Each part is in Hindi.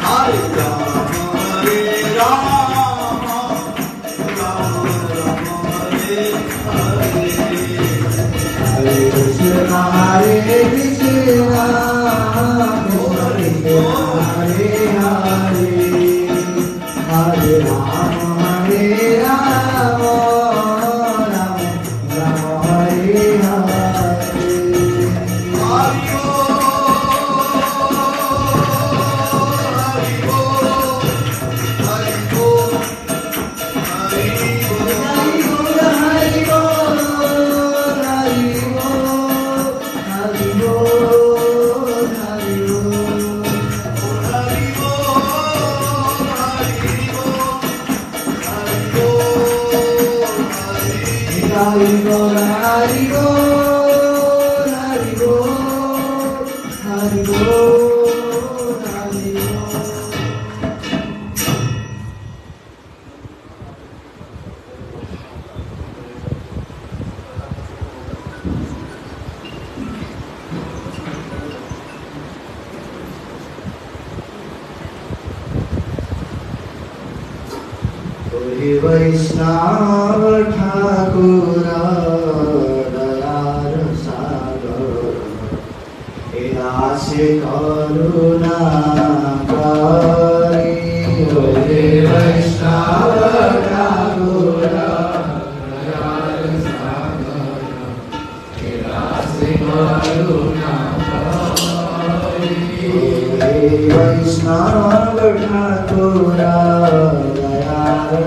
Hare Rama Hari Bol, Hari Bol, Hari Bol, Hari Bol. वैष्णव ठाकुर दयार सागर दासे करुणा करी वैष्णव ठाकुर दयार सागर दासे करुणा करी वैष्णव ठाकुर दयार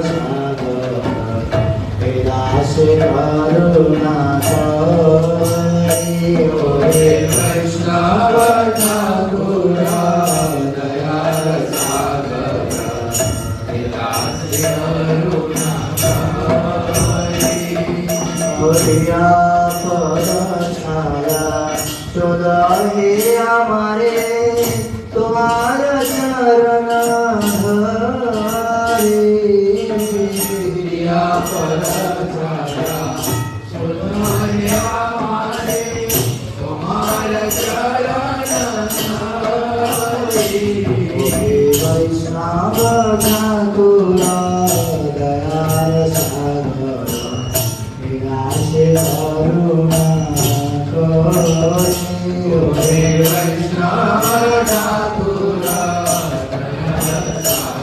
से करुणा करी वैष्णव ठाकुर दयाल सागर से करुणा करी पद छाया चोदहे हमारे तुम्हार चरण धरे पद वैष्णव ठाकुर दयाल सागर विनाशे करुणा करी वैष्णव ठाकुर दयाल सागर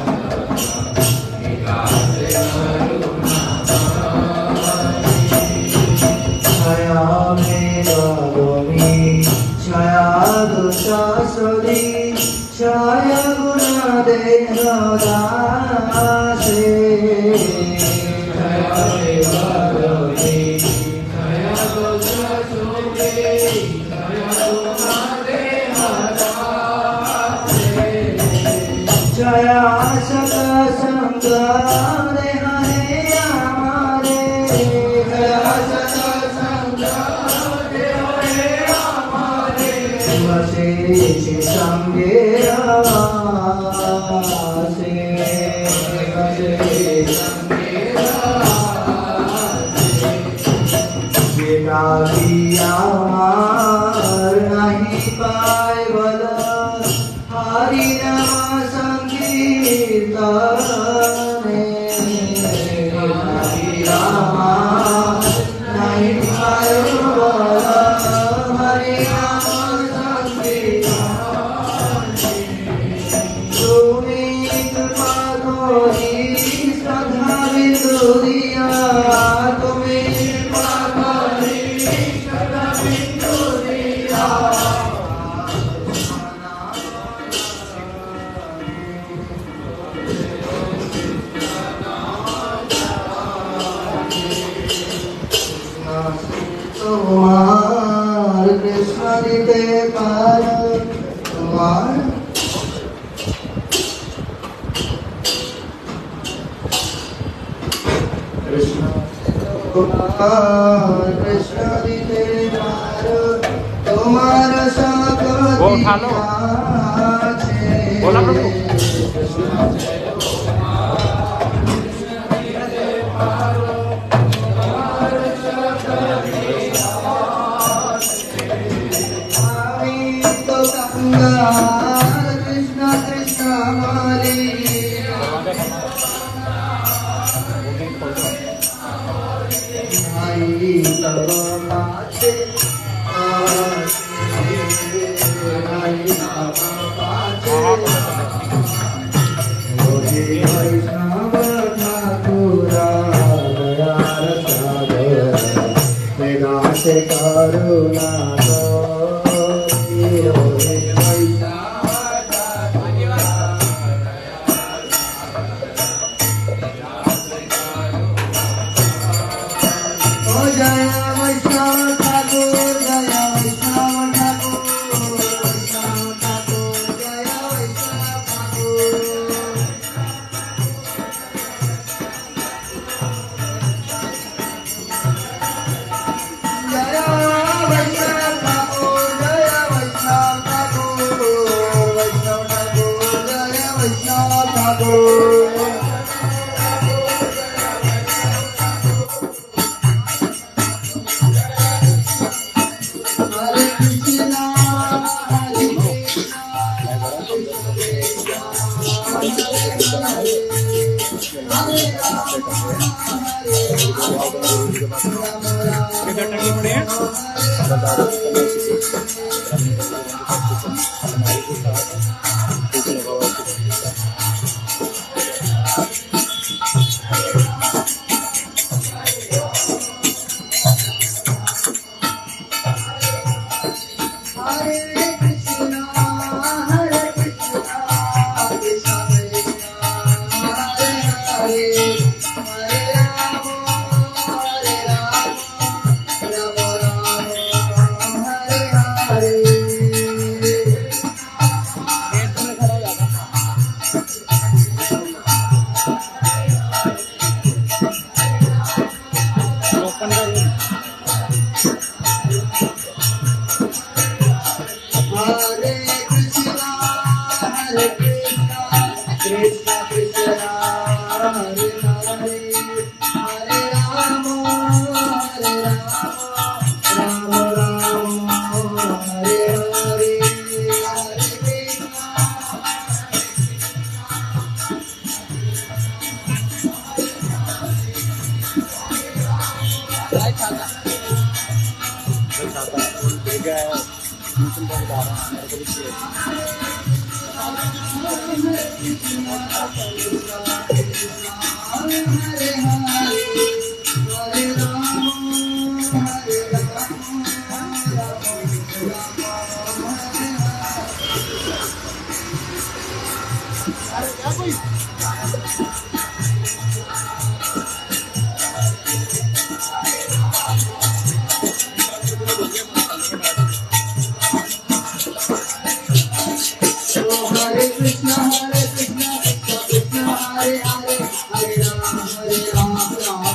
विनाशे करुणा करी छया मेघगमी छया दुशासुरी छाया गुणा देह दासे छया देवागमी छया दुशासुरी छया गुणा देह दासे छया सका संगा देह रे हमारे छया सका संगा देह रे हमारे वसे संगे नहीं पाए बल हरि नाम संकीर्तन नहीं पाए बल हरि नाम संकीर्तन तुम्हें कृपा करी श्रद्धा बिंदु दिया तुम्हें कृपा करी श्रद्धा बिंदु दिया तुम्हार कृष्ण दिते पार तुम्हार कृष्ण दिते पार तुम्हार वो उठा लो बोला प्रभु कृष्ण कृष्ण हमारी तब पाछे वैष्णव ठाकुर दयाल सागर से करुणा जय वैष्णव Hare Krishna, Krishna Krishna, Hare Hare, Hare Ram, Ram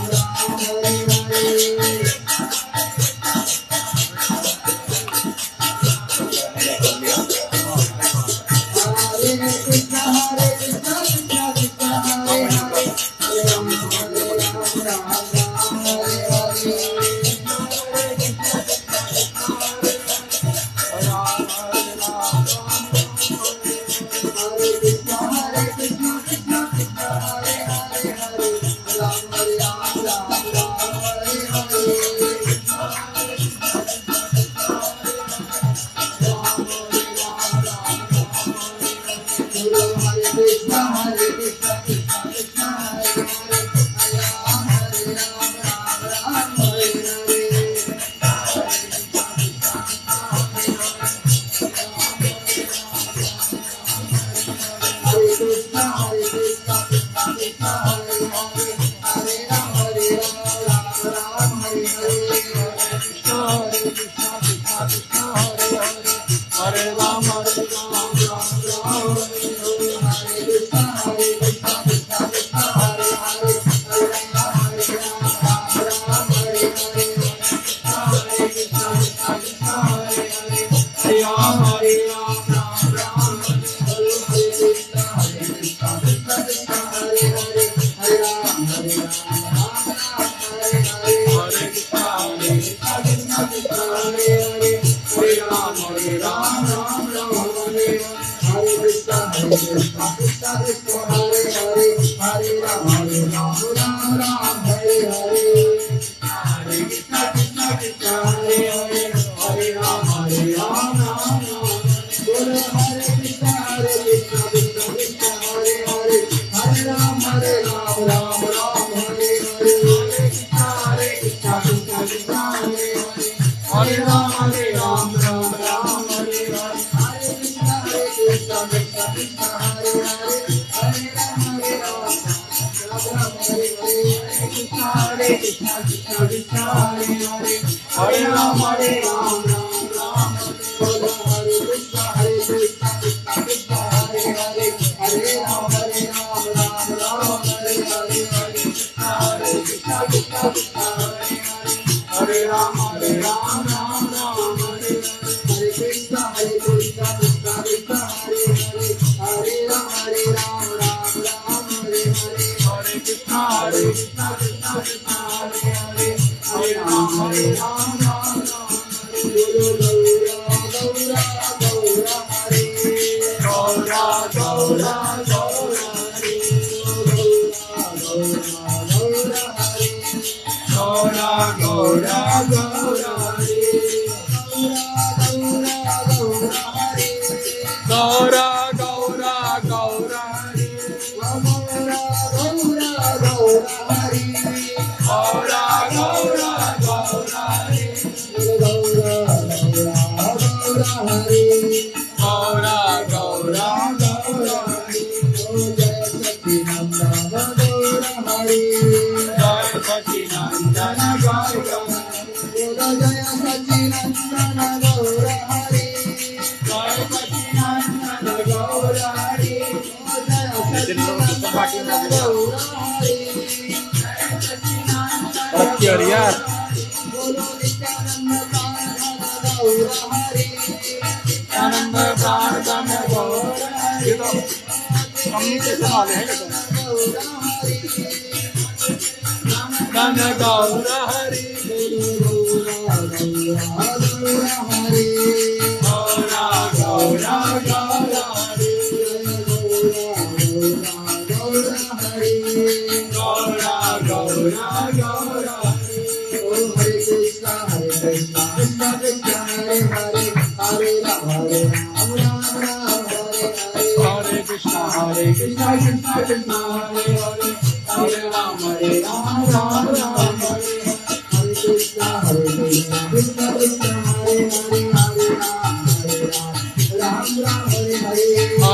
Ram. यार आनंद ये तो कम्युनिकेशन वाले हैं नंद गौर Hari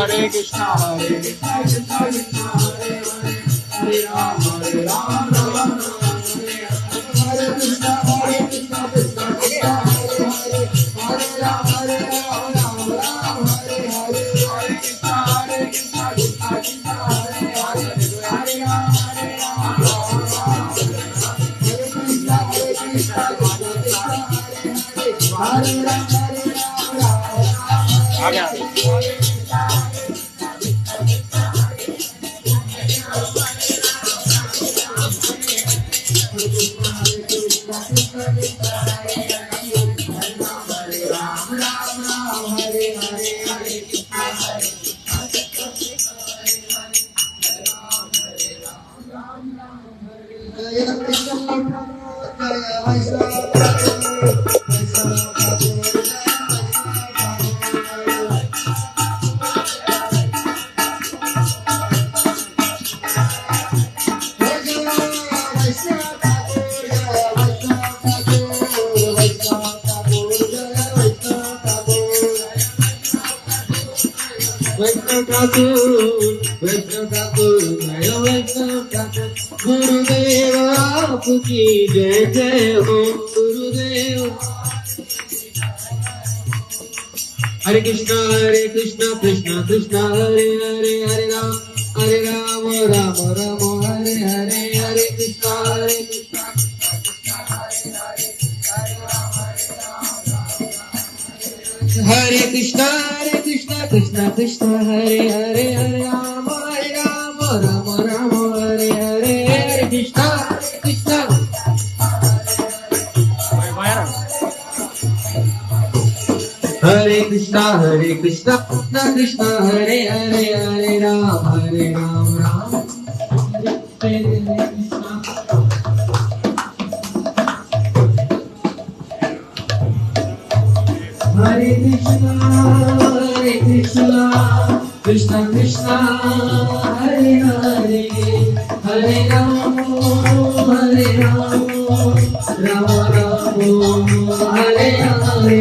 Hare Krishna Krishna Krishna Hare Hare Hare Ram Ram Ram Hare Hare Krishna Krishna Krishna Hare Hare Hare Ram Ram Hare Hare Hare Krishna Krishna Krishna Hare Hare Hare Ram Ram Ram Hare Krishna Krishna Krishna Hare Hare Hare Ram Ram गुरुदेव आपकी जय जय हो गुरुदेव। हरे कृष्णा कृष्णा कृष्णा हरे हरे हरे राम राम राम हरे हरे हरे कृष्णा कृष्णा हरे कृष्णा कृष्णा कृष्णा हरे हरे हरे राम राम राम हरे हरे हरे कृष्णा कृष्णा हरे कृष्णा कृष्णा कृष्णा हरे हरे हरे राम राम हरे कृष्णा। हरे कृष्णा कृष्णा कृष्णा हरे हरे हरे राम राम राम हरे हरे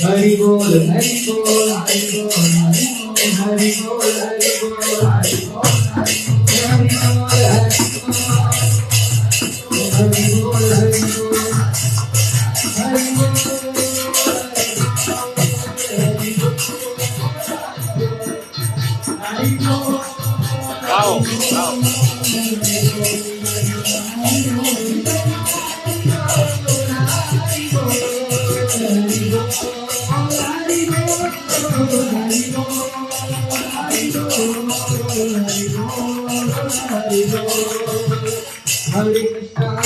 हरि बोल हरि बोल हरि बोल हरि बोल हरि बोल हरि बोल हरि बोल हरि बोल हरि बोल Bravo, bravo. Hare Krishna, Krishna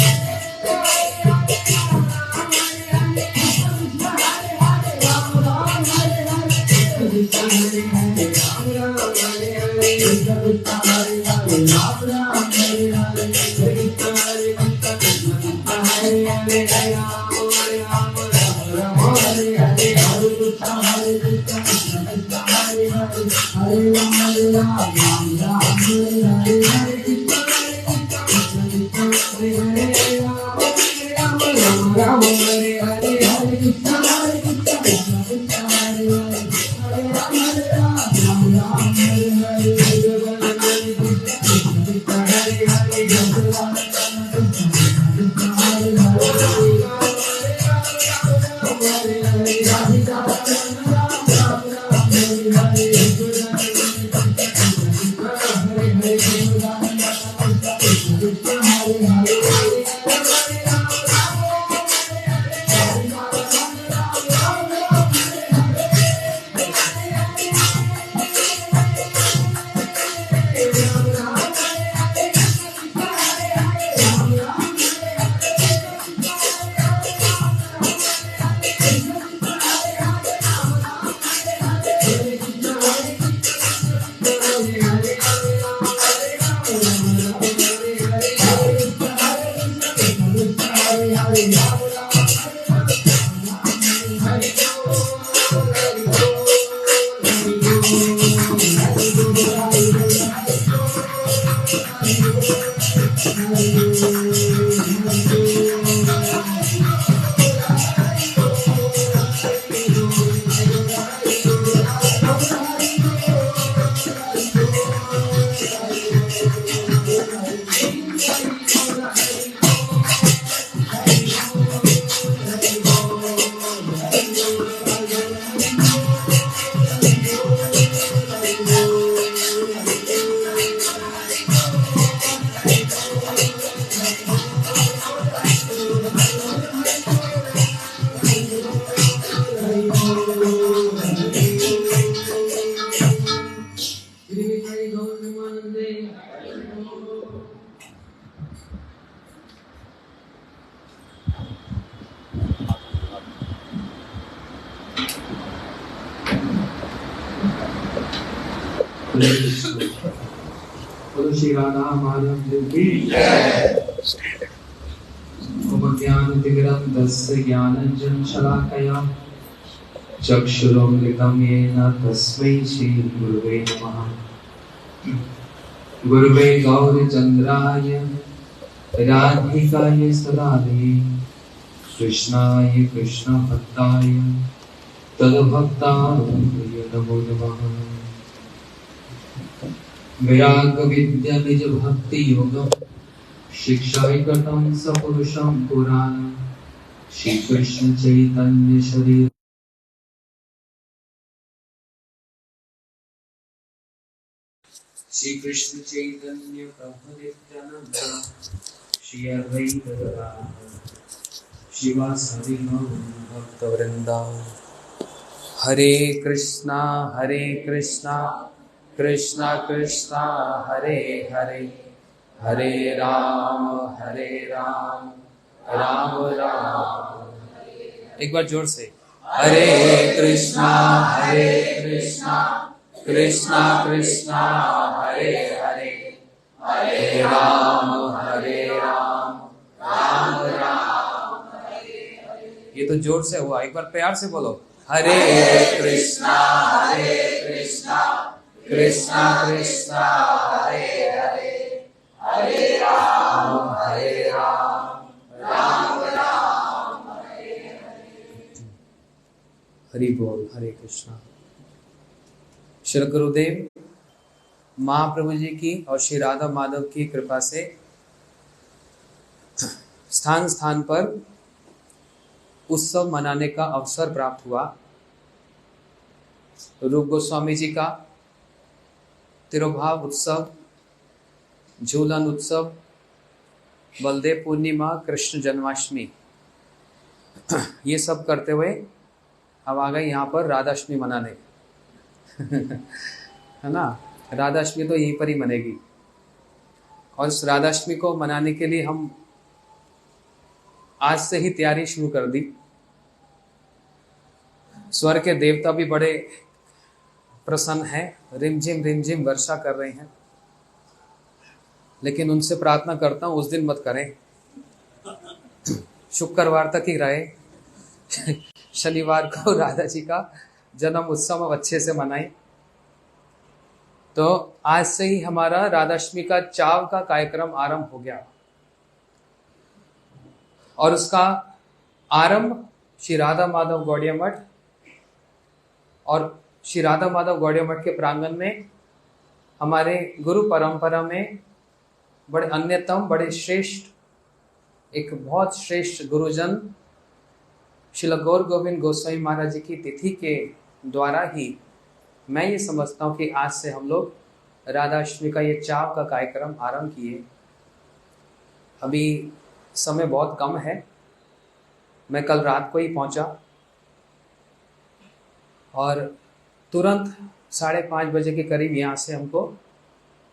Krishna, Hare Hare, Rama Rama, Rama Rama, Hare Hare, Hare Krishna, Hare Hare, Rama बोलो श्री राधा माधव जी की ज्ञानतिग्रन्थस्य ज्ञानञ्जनशलाकया चक्षुरुन्मिलितं येन तस्मै श्रीगुरुवे नमः। गुरुवे गौरचन्द्राय राधिकाय सदाये कृष्णाय कृष्णभक्ताय तद्भक्ताय नमो नमः। वैराग्यविद्या निज भक्ति योगम शिक्षाकटं सपुरुषं पुराणं श्री कृष्ण चैतन्य शरीर श्री कृष्ण चैतन्य प्रभु नित्यानंद श्री अद्वैत गदाधर शिवासादि भक्त वृंदा। हरे कृष्णा कृष्णा कृष्णा हरे हरे, हरे राम राम राम। एक बार जोर से हरे कृष्णा कृष्णा कृष्णा हरे हरे, हरे राम राम राम हरे हरे। ये तो जोर से हुआ, एक बार प्यार से बोलो, हरे कृष्णा कृष्णा कृष्णा हरे हरे, हरे राम राम राम हरे हरे। हरि बोल, हरे कृष्णा। श्री गुरुदेव महाप्रभु जी की और श्री राधा माधव की कृपा से स्थान स्थान पर उत्सव मनाने का अवसर प्राप्त हुआ। रूप गोस्वामी जी का तिरुभाव उत्सव, झूलन उत्सव, बलदेव पूर्णिमा, कृष्ण जन्माष्टमी, ये सब करते हुए अब आ गए यहाँ पर राधाष्टमी मनाने। है ना, राधाष्टमी तो यहीं पर ही मनेगी। और इस राधाष्टमी को मनाने के लिए हम आज से ही तैयारी शुरू कर दी। स्वर्ग के देवता भी बड़े प्रसन्न हैं, रिमझिम वर्षा कर रहे हैं। लेकिन उनसे प्रार्थना करता हूं उस दिन मत करें, शुक्रवार तक ही रहे। शनिवार को राधा जी का जन्म उत्सव हम अच्छे से मनाएं। तो आज से ही हमारा राधाष्टमी का चाव का कार्यक्रम आरंभ हो गया और उसका आरंभ श्री राधा माधव गौड़िया मठ और श्री राधा माधव गौड़िया मठ के प्रांगण में हमारे गुरु परंपरा में बड़े अन्यतम, बड़े श्रेष्ठ, एक बहुत श्रेष्ठ गुरुजन श्रील गौर गोविंद गोस्वामी महाराज जी की तिथि के द्वारा ही मैं ये समझता हूँ कि आज से हम लोग राधाष्टमी का ये चाव का कार्यक्रम आरंभ किए। अभी समय बहुत कम है, मैं कल रात को ही पहुंचा और तुरंत 5:30 बजे के करीब यहाँ से हमको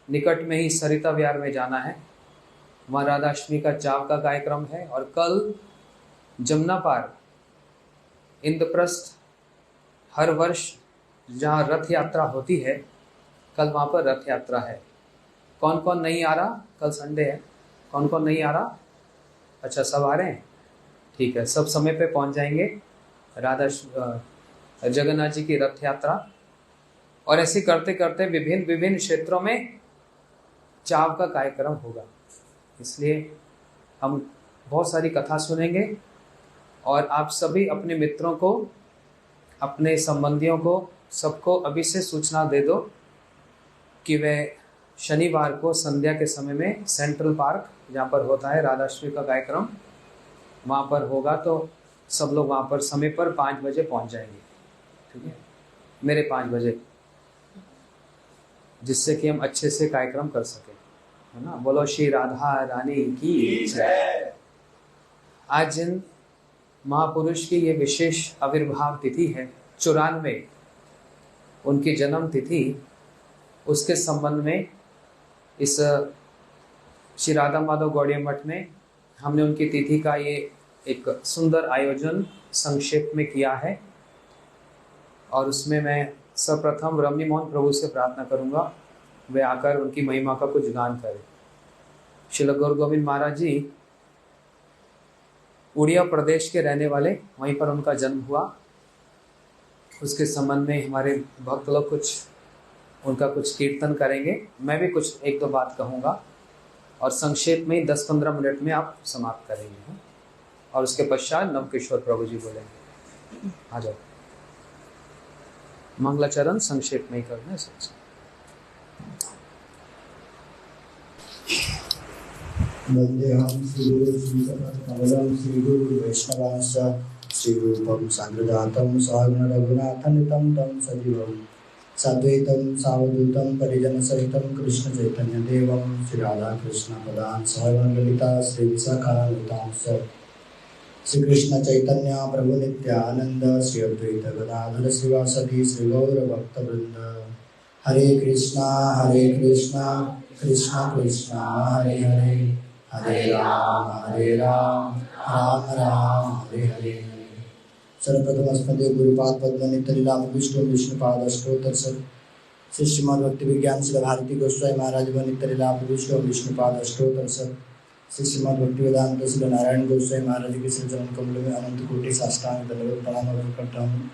निकट में ही सरिता विहार में जाना है। वहाँ राधाष्टमी का चाव का कार्यक्रम है और कल जमुना पार इंद्रप्रस्थ हर वर्ष जहाँ रथ यात्रा होती है, कल वहाँ पर रथ यात्रा है। कौन कौन नहीं आ रहा? कल संडे है, कौन कौन नहीं आ रहा? अच्छा, सब आ रहे हैं, ठीक है। सब समय पे पहुँच जाएंगे राधा जगन्नाथ जी की रथ यात्रा। और ऐसे करते करते विभिन्न विभिन्न क्षेत्रों में चाव का कार्यक्रम होगा। इसलिए हम बहुत सारी कथा सुनेंगे और आप सभी अपने मित्रों को, अपने संबंधियों को, सबको अभी से सूचना दे दो कि वे शनिवार को संध्या के समय में सेंट्रल पार्क जहाँ पर होता है राधाष्टमी का कार्यक्रम, वहाँ पर होगा। तो सब लोग वहाँ पर समय पर 5 बजे पहुँच जाएंगे, ठीक है, मेरे 5 बजे, जिससे कि हम अच्छे से कार्यक्रम कर सकें, है ना। बोलो श्री राधा रानी की जय। आज जिन महापुरुष की ये विशेष आविर्भाव तिथि है, 94 उनकी जन्म तिथि, उसके संबंध में इस श्री राधा माधव गौड़िया मठ में हमने उनकी तिथि का ये एक सुंदर आयोजन संक्षेप में किया है। और उसमें मैं सर्वप्रथम रमणी मोहन प्रभु से प्रार्थना करूंगा वे आकर उनकी महिमा का कुछ गान करें। श्रील गौर गोविंद महाराज जी उड़िया प्रदेश के रहने वाले, वहीं पर उनका जन्म हुआ। उसके संबंध में हमारे भक्त लोग कुछ उनका कुछ कीर्तन करेंगे, मैं भी कुछ 1-2 बात कहूँगा और संक्षेप में 10-15 मिनट में आप समाप्त करेंगे। और उसके पश्चात नवकिशोर प्रभु जी बोलेंगे। आ जाओ, मंगलाचरण संक्षेप में ही करना है। वन्देऽहं श्रीगुरुश्रीकमलं श्रीगुरुवैष्णवांश्च श्रीरूपं साग्रजातं सहगण रघुनाथनितं तं सजीवं साद्वैतं सावधूतं परिजनसहितं कृष्णचैतन्यदेवं श्रीराधाकृष्णपदान् सहगण ललिता श्रीविशाखान्वितांश्च श्रीकृष्ण चैतन्य प्रभु नित्यानंद श्री अद्वैत गदाधर श्रीवासदि श्री गौर भक्तवृंद। हरे कृष्णा कृष्णा कृष्णा हरे हरे, हरे राम राम राम हरे हरे। सर्वप्रथम अस्मदीय गुरुपाद पद्म नित्य लीला विष्णु विष्णुपाद अष्टोत्तर श्री श्रीमद् भक्ति विज्ञान शिला भारती गोस्वामी महाराज नित्यलीला प्रविष्टो विष्णुपाद अष्टोत्तर श्री श्रीमद् भक्ति वेदांत श्री नारायण गोस्वामी महाराज के श्री चरण कमल में अनंत कोटि साष्टांग दंडवत प्रणाम अर्पण करता हूँ।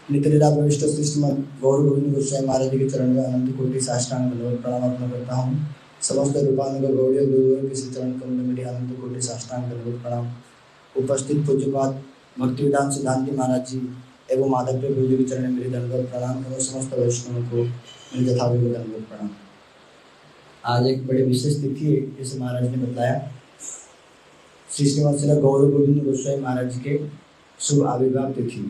नित्यलीला प्रविष्ट श्री श्रीमद् गौर गोविंद गोस्वामी महाराज के चरण में अनंत कोटि साष्टांग दंडवत प्रणाम अर्पण करता हूँ। समस्त रूपानुग गौड़ीय गुरुवर के श्री चरण कमल में अनंत कोटि साष्टांग दंडवत प्रणाम। उपस्थित पूज्यपाद भक्ति वेदांत सिद्धांति महाराज जी एवं माधव प्रभु जी के चरण में मेरे दंडवत प्रणाम एवं समस्त वैष्णवों को मेरे यथाविधि दंडवत प्रणाम। आज एक बड़ी विशेष तिथि है, जैसे महाराज ने बताया, श्री श्रीमद् श्री गौर गोविंद गोस्वामी महाराज जी के शुभ आविर्भाव तिथि।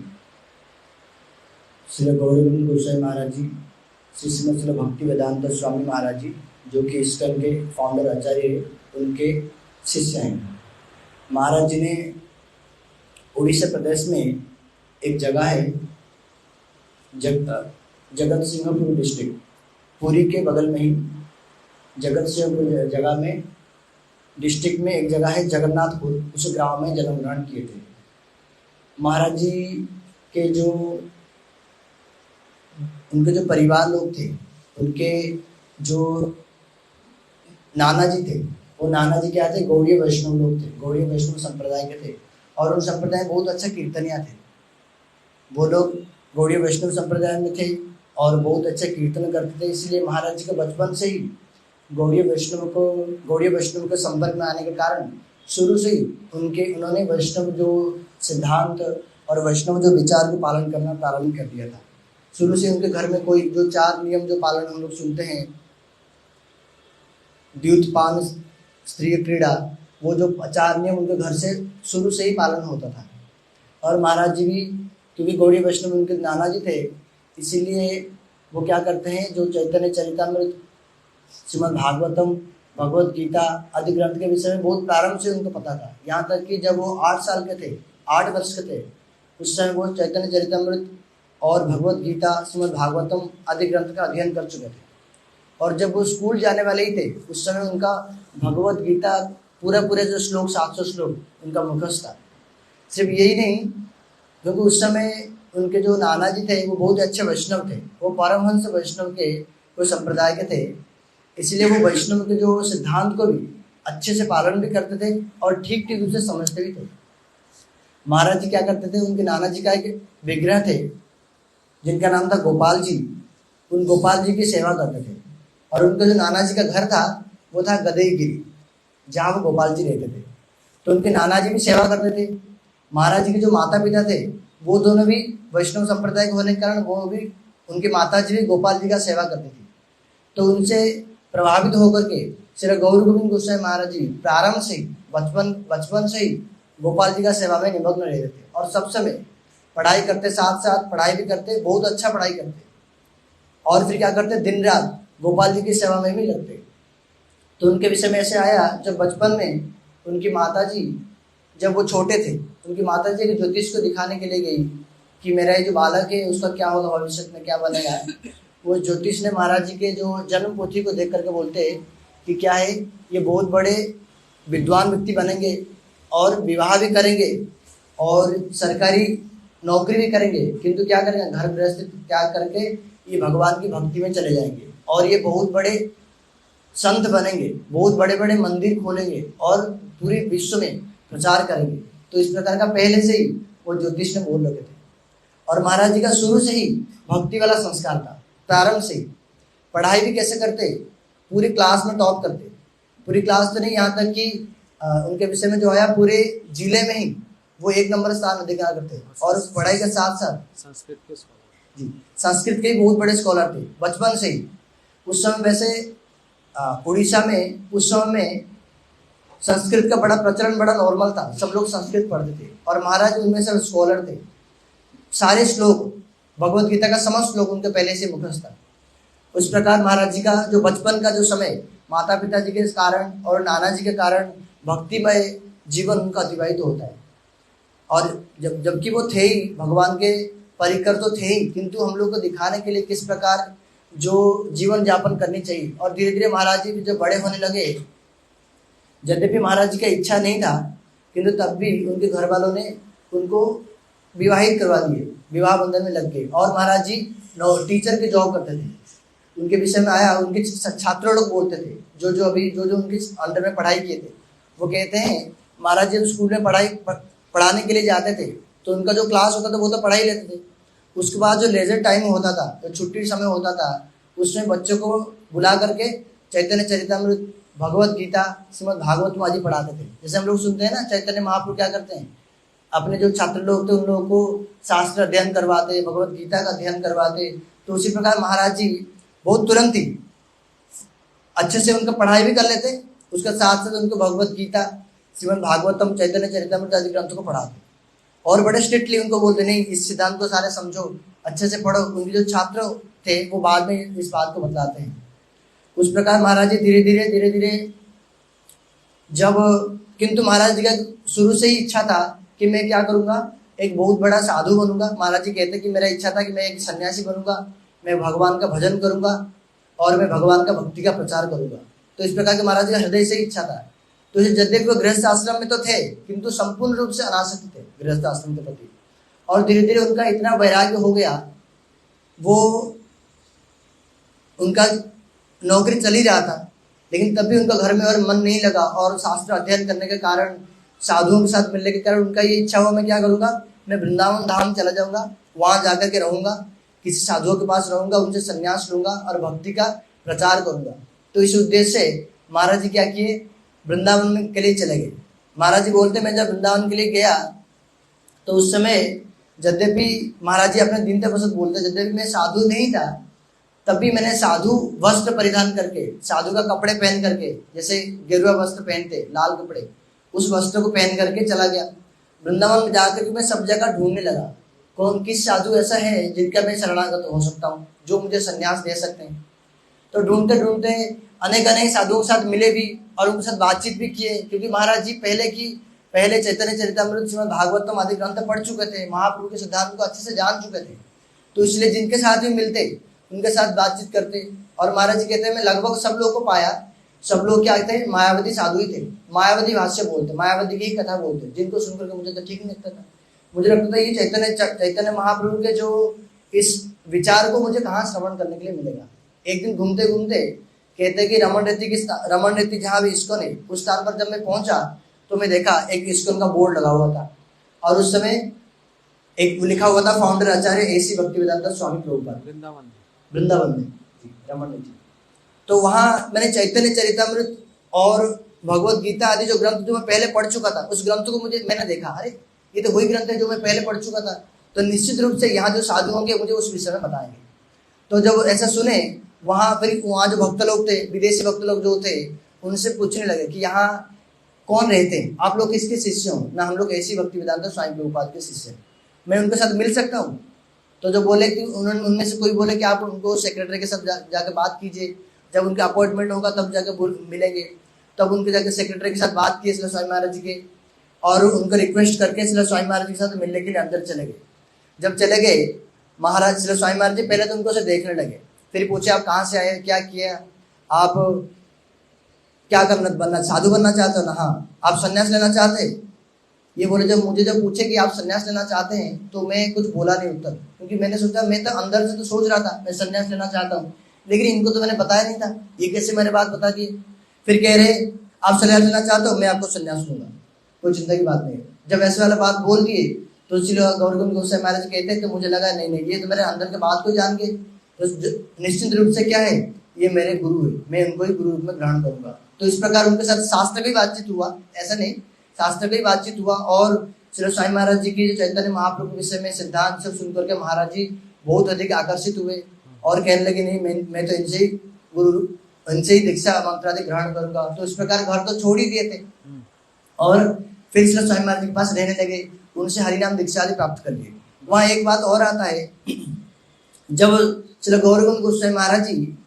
श्री गौर गोविंद गोस्वामी महाराज जी श्री श्रीमद् श्री भक्ति वेदांत स्वामी महाराज जी, जो कि इस्कॉन के फाउंडर आचार्य है, उनके शिष्य हैं। महाराज जी ने उड़ीसा प्रदेश में एक जगह है जगत सिंहपुर डिस्ट्रिक्ट, पुरी के बगल में ही जगत सिंहपुर जगह में डिस्ट्रिक्ट में एक जगह है जगन्नाथपुर, उस गांव में जन्म ग्रहण किए थे। महाराज जी के जो उनके जो परिवार लोग थे, उनके जो नाना जी थे, वो नाना जी क्या थे, गौड़ीय वैष्णव लोग थे, गौड़ीय वैष्णव संप्रदाय के थे। और उन संप्रदाय बहुत अच्छा कीर्तनिया थे। वो लोग गौड़ीय वैष्णव संप्रदाय में थे और बहुत अच्छा कीर्तन करते थे। इसलिए महाराज जी का बचपन से ही गौड़ीय वैष्णव के संपर्क में आने के कारण शुरू से ही उन्होंने वैष्णव जो सिद्धांत और वैष्णव जो विचार को पालन करना प्रारंभ कर दिया था। शुरू से उनके घर में कोई जो 4 नियम जो पालन हम लोग सुनते हैं, द्यूतपान स्त्री क्रीड़ा, वो जो 4 नियम उनके घर से शुरू से ही पालन होता था। और महाराज जी भी, क्योंकि गौड़ीय वैष्णव उनके नाना जी थे, इसीलिए वो क्या करते हैं, जो चैतन्य चरितामृत, श्रीमद् भागवतम, भगवत गीता आदि ग्रंथ के विषय में बहुत प्रारंभ से उनको पता था। यहाँ तक कि जब वो 8 साल के थे, 8 वर्ष के थे, उस समय वो चैतन्य चरितामृत और भगवत गीता, श्रीमद् भागवतम आदि ग्रंथ का अध्ययन कर चुके थे। और जब वो स्कूल जाने वाले ही थे, उस समय उनका भगवत गीता पूरे जो श्लोक 700 श्लोक उनका मुखस्थ था। सिर्फ यही नहीं, क्योंकि उस समय उनके जो नाना जी थे वो बहुत अच्छे वैष्णव थे, वो परमहंस वैष्णव के वो संप्रदाय के थे। इसलिए वो वैष्णव के जो सिद्धांत को भी अच्छे से पालन भी करते थे और ठीक ठीक उसे समझते भी थे। महाराज जी क्या करते थे, उनके नाना जी का एक विग्रह थे जिनका नाम था गोपाल जी। उन गोपाल जी की सेवा करते थे। और उनका जो नाना जी का घर था वो था गदेगिरी, जहाँ वो गोपाल जी रहते थे। तो उनके नाना जी भी सेवा करते थे। महाराज जी के जो माता पिता थे वो दोनों भी वैष्णव संप्रदाय के होने के कारण वो भी, उनके माता जी भी गोपाल जी का सेवा करती थी। तो उनसे प्रभावित होकर के श्री गौर गोविंद गोस्वामी महाराज जी प्रारंभ से ही बचपन से ही गोपाल जी का सेवा में निमग्न रहते थे। और सब समय पढ़ाई करते, साथ साथ पढ़ाई भी करते, बहुत अच्छा पढ़ाई करते। और फिर क्या करते, दिन रात गोपाल जी की सेवा में भी लगते। तो उनके विषय में ऐसे आया, जब बचपन में उनकी माता जी, जब वो छोटे थे, उनकी माता जी एक ज्योतिष को दिखाने के लिए गई कि मेरा ये जो बालक है उसका क्या होगा, भविष्य में क्या बनेगा। वो ज्योतिष ने महाराज जी के जो जन्म पोथी को देख करके बोलते हैं कि क्या है, ये बहुत बड़े विद्वान व्यक्ति बनेंगे और विवाह भी करेंगे और सरकारी नौकरी भी करेंगे, किंतु क्या करेंगे, घर गृहस्थ त्याग करके ये भगवान की भक्ति में चले जाएंगे और ये बहुत बड़े संत बनेंगे, बहुत बड़े बड़े मंदिर खोलेंगे और पूरे विश्व में प्रचार करेंगे। तो इस प्रकार का पहले से ही वो ज्योतिष ने बोल रखे थे। और महाराज जी का शुरू से ही भक्ति वाला संस्कार था, प्रारंभ से ही। पढ़ाई भी कैसे करते, पूरी क्लास में टॉप करते। पूरी क्लास तो नहीं, यहाँ तक कि उनके विषय में जो आया, पूरे जिले में ही वो 1 नंबर स्थान अधिकार करते। और उस पढ़ाई के साथ साथ संस्कृत के ही बहुत बड़े स्कॉलर थे बचपन से ही। उस समय वैसे उड़ीसा में उस समय में संस्कृत का बड़ा प्रचलन, बड़ा नॉर्मल था, सब लोग संस्कृत पढ़ते थे। और महाराज उनमें से स्कॉलर थे। सारे श्लोक, भगवत गीता का समस्त श्लोक उनके पहले से मुखस्थ था। उस प्रकार महाराज जी का जो बचपन का जो समय माता पिता जी के कारण और नाना जी के कारण भक्तिमय जीवन उनका अतिबाहित होता है। और जबकि वो थे ही, भगवान के परिकर तो थे ही, किंतु हम लोग को दिखाने के लिए किस प्रकार जो जीवन यापन करनी चाहिए। और धीरे धीरे महाराज जी जब बड़े होने लगे, यद्यपि महाराज जी का इच्छा नहीं था, किंतु तब भी उनके घर वालों ने उनको विवाहित करवा दिए, विवाह बंधन में लग गए। और महाराज जी टीचर की जॉब करते थे। उनके विषय में आया, उनके छात्र लोग बोलते थे, जो उनके अंडर में पढ़ाई किए थे, वो कहते हैं महाराज जी स्कूल में पढ़ाने के लिए जाते थे तो उनका जो क्लास होता था वो तो पढ़ा ही लेते थे। उसके बाद जो लेजर टाइम होता था, जो छुट्टी समय होता था, उसमें बच्चों को बुला करके चैतन्य चरितामृत, भगवत गीता, श्रीमद् भागवत आदि पढ़ाते थे। जैसे हम लोग सुनते हैं ना, चैतन्य महाप्रभु क्या करते हैं, अपने जो छात्र लोग थे उन लोगों को शास्त्र अध्ययन करवाते, भगवत गीता का अध्ययन करवाते। तो उसी प्रकार महाराज जी बहुत तुरंत ही अच्छे से उनका पढ़ाई भी कर लेते, उसके साथ साथ उनको भगवत गीता, श्रीमद् भागवतम, चैतन्य चरितामृत आदि ग्रंथों को पढ़ाते और बड़े स्ट्रिक्टली उनको बोलते नहीं इस सिद्धांत को सारे समझो, अच्छे से पढ़ो। उनके जो छात्र थे वो बाद में इस बात को बतलाते हैं। उस प्रकार महाराज जी धीरे धीरे जब, किंतु महाराज जी का शुरू से ही इच्छा था कि मैं क्या करूंगा, एक बहुत बड़ा साधु बनूंगा। महाराज जी कहते कि मेरा इच्छा था कि मैं एक सन्यासी बनूंगा, मैं भगवान का भजन करूंगा और मैं भगवान का भक्ति का प्रचार करूंगा। तो इस प्रकार के महाराज जी का हृदय से ही इच्छा था। तो यद्यपि वो गृहस्थ आश्रम में तो थे किंतु संपूर्ण रूप से अनासक्त थे गृहस्थ आश्रम के प्रति। और धीरे धीरे उनका इतना वैराग्य हो गया, वो उनका नौकरी चल ही रहा था लेकिन तब भी उनका घर में और मन नहीं लगा। और शास्त्र अध्ययन करने के कारण, साधुओं के साथ मिलने के कारण उनका ये इच्छा हुआ मैं क्या करूंगा, मैं वृंदावन धाम चला जाऊंगा, वहां जाकर के रहूंगा, किसी साधुओं के पास रहूंगा, उनसे संन्यास लूंगा और भक्ति का प्रचार करूंगा। तो इस उद्देश्य से महाराज जी क्या किए, वृंदावन के लिए चले गए। महाराज जी बोलते मैं जब वृंदावन के लिए गया तो उस समय यद्यपि महाराज जी अपने दिन तपस्या बोलते, यद्यपि मैं साधु नहीं था तब भी मैंने साधु वस्त्र परिधान करके, साधु का कपड़े पहन करके, जैसे गेरुआ वस्त्र पहनते, लाल कपड़े, उस वस्त्र को पहन करके चला गया। वृंदावन में जाकर के मैं सब जगह ढूंढने लगा कौन किस साधु ऐसा है जिनका मैं शरणागत हो सकता हूँ, जो मुझे संन्यास दे सकते हैं। तो ढूंढते ढूंढते अनेक साधुओं के साथ मिले भी और उनके साथ बातचीत भी किए, क्योंकि महाराज जी पहले चैतन्य चरितामृत, श्रीमद् भागवतम आदि ग्रंथ पढ़ चुके थे, महाप्रभु के सिद्धांत को अच्छे से जान चुके थे। तो इसलिए जिनके साथ भी मिलते उनके साथ बातचीत करते। और महाराज जी कहते हैं मैं लगभग सब लोग को पाया, सब लोग क्या थे, मायावती साधु ही थे, मायावती भाष्य बोलते, मायावती की ही कथा बोलते, जिनको सुनकर के मुझे तो ठीक नहीं लगता था। मुझे लगता था ये चैतन्य महाप्रभु के जो इस विचार को मुझे कहाँ श्रवण करने के लिए मिलेगा। एक दिन घूमते घूमते कहते कि रमन रेती जहाँ भी इस्कॉन है उस स्थान पर जब मैं पहुंचा तो मैं देखा एक इस्कॉन का बोर्ड लगा हुआ था और उस समय एक लिखा हुआ था फाउंडर आचार्य AC भक्तिवेदांत स्वामी प्रभुपाद, वृंदावन में रमन रेती। तो वहाँ मैंने चैतन्य चरितामृत और भगवत गीता आदि जो ग्रंथ जो मैं पहले पढ़ चुका था, उस ग्रंथ को मैंने देखा, अरे ये तो वही ग्रंथ है जो मैं पहले पढ़ चुका था। तो निश्चित रूप से यहाँ जो साधु होंगे मुझे उस विषय में बताएंगे। तो जब ऐसा सुने फिर वहाँ जो भक्त लोग थे, विदेशी भक्त लोग जो थे, उनसे पूछने लगे कि यहाँ कौन रहते हैं, आप लोग किसके शिष्य हो ना, हम लोग ऐसी भक्तिवेदांत स्वामी प्रभुपाद के शिष्य, मैं उनके साथ मिल सकता हूँ। तो जो बोले कि उनमें से कोई बोले कि आप उनको सेक्रेटरी के साथ जाकर बात कीजिए, जब उनका अपॉइंटमेंट होगा तब जाकर मिलेंगे। तब उनके जाकर सेक्रेटरी के साथ बात की स्वामी महाराज जी के, और उनको रिक्वेस्ट करके स्वामी महाराज के साथ मिलने के लिए अंदर चले गए। जब चले गए महाराज स्वामी महाराज जी पहले तो उनको से देखने लगे, फिर पूछे आप कहाँ से आए, क्या किया, आप क्या बनना, साधु बनना चाहते हो ना, हाँ। आप संन्यास लेना चाहते, ये बोले। जब पूछे कि आप संन्यास लेना चाहते हैं तो मैं कुछ बोला नहीं उत्तर, क्योंकि मैंने सोचा, मैं तो अंदर से तो सोच रहा था मैं संन्यास लेना चाहता हूँ, लेकिन इनको तो मैंने बताया नहीं था, ये कैसे मैंने बात बता दी। फिर कह रहे आप संन्यास लेना चाहते हो, मैं आपको संन्यास दूंगा, कोई चिंता की बात नहीं है। जब ऐसे वाला बात बोल दिए तो गौरकुंड गोस्वामी महाराज कहते तो मुझे लगा नहीं ये तो मेरे अंदर के बात को जान के, तो निश्चित रूप से क्या है, ये मेरे गुरु है, मैं उनको ही गुरु रूप में ग्रहण करूंगा। तो इस प्रकार उनके साथ शास्त्र की बातचीत हुआ, ऐसा नहीं, शास्त्र की बातचीत हुआ। और श्री स्वामी महाराज जी की चैतन्य महाप्रभु विषय में सिद्धांत सब सुनकर के महाराज जी बहुत अधिक आकर्षित हुए और कहने लगे नहीं मैं तो इनसे ही दीक्षा मंत्रादि ग्रहण करूंगा। तो इस प्रकार घर तो छोड़ ही दिए थे और फिर श्री स्वामी महाराज के पास रहने लगे, उनसे हरिनाम दीक्षा आदि प्राप्त कर लिए। वहाँ एक बात और आता है, जब श्री गौरकुंड गोस्वामी महाराज जी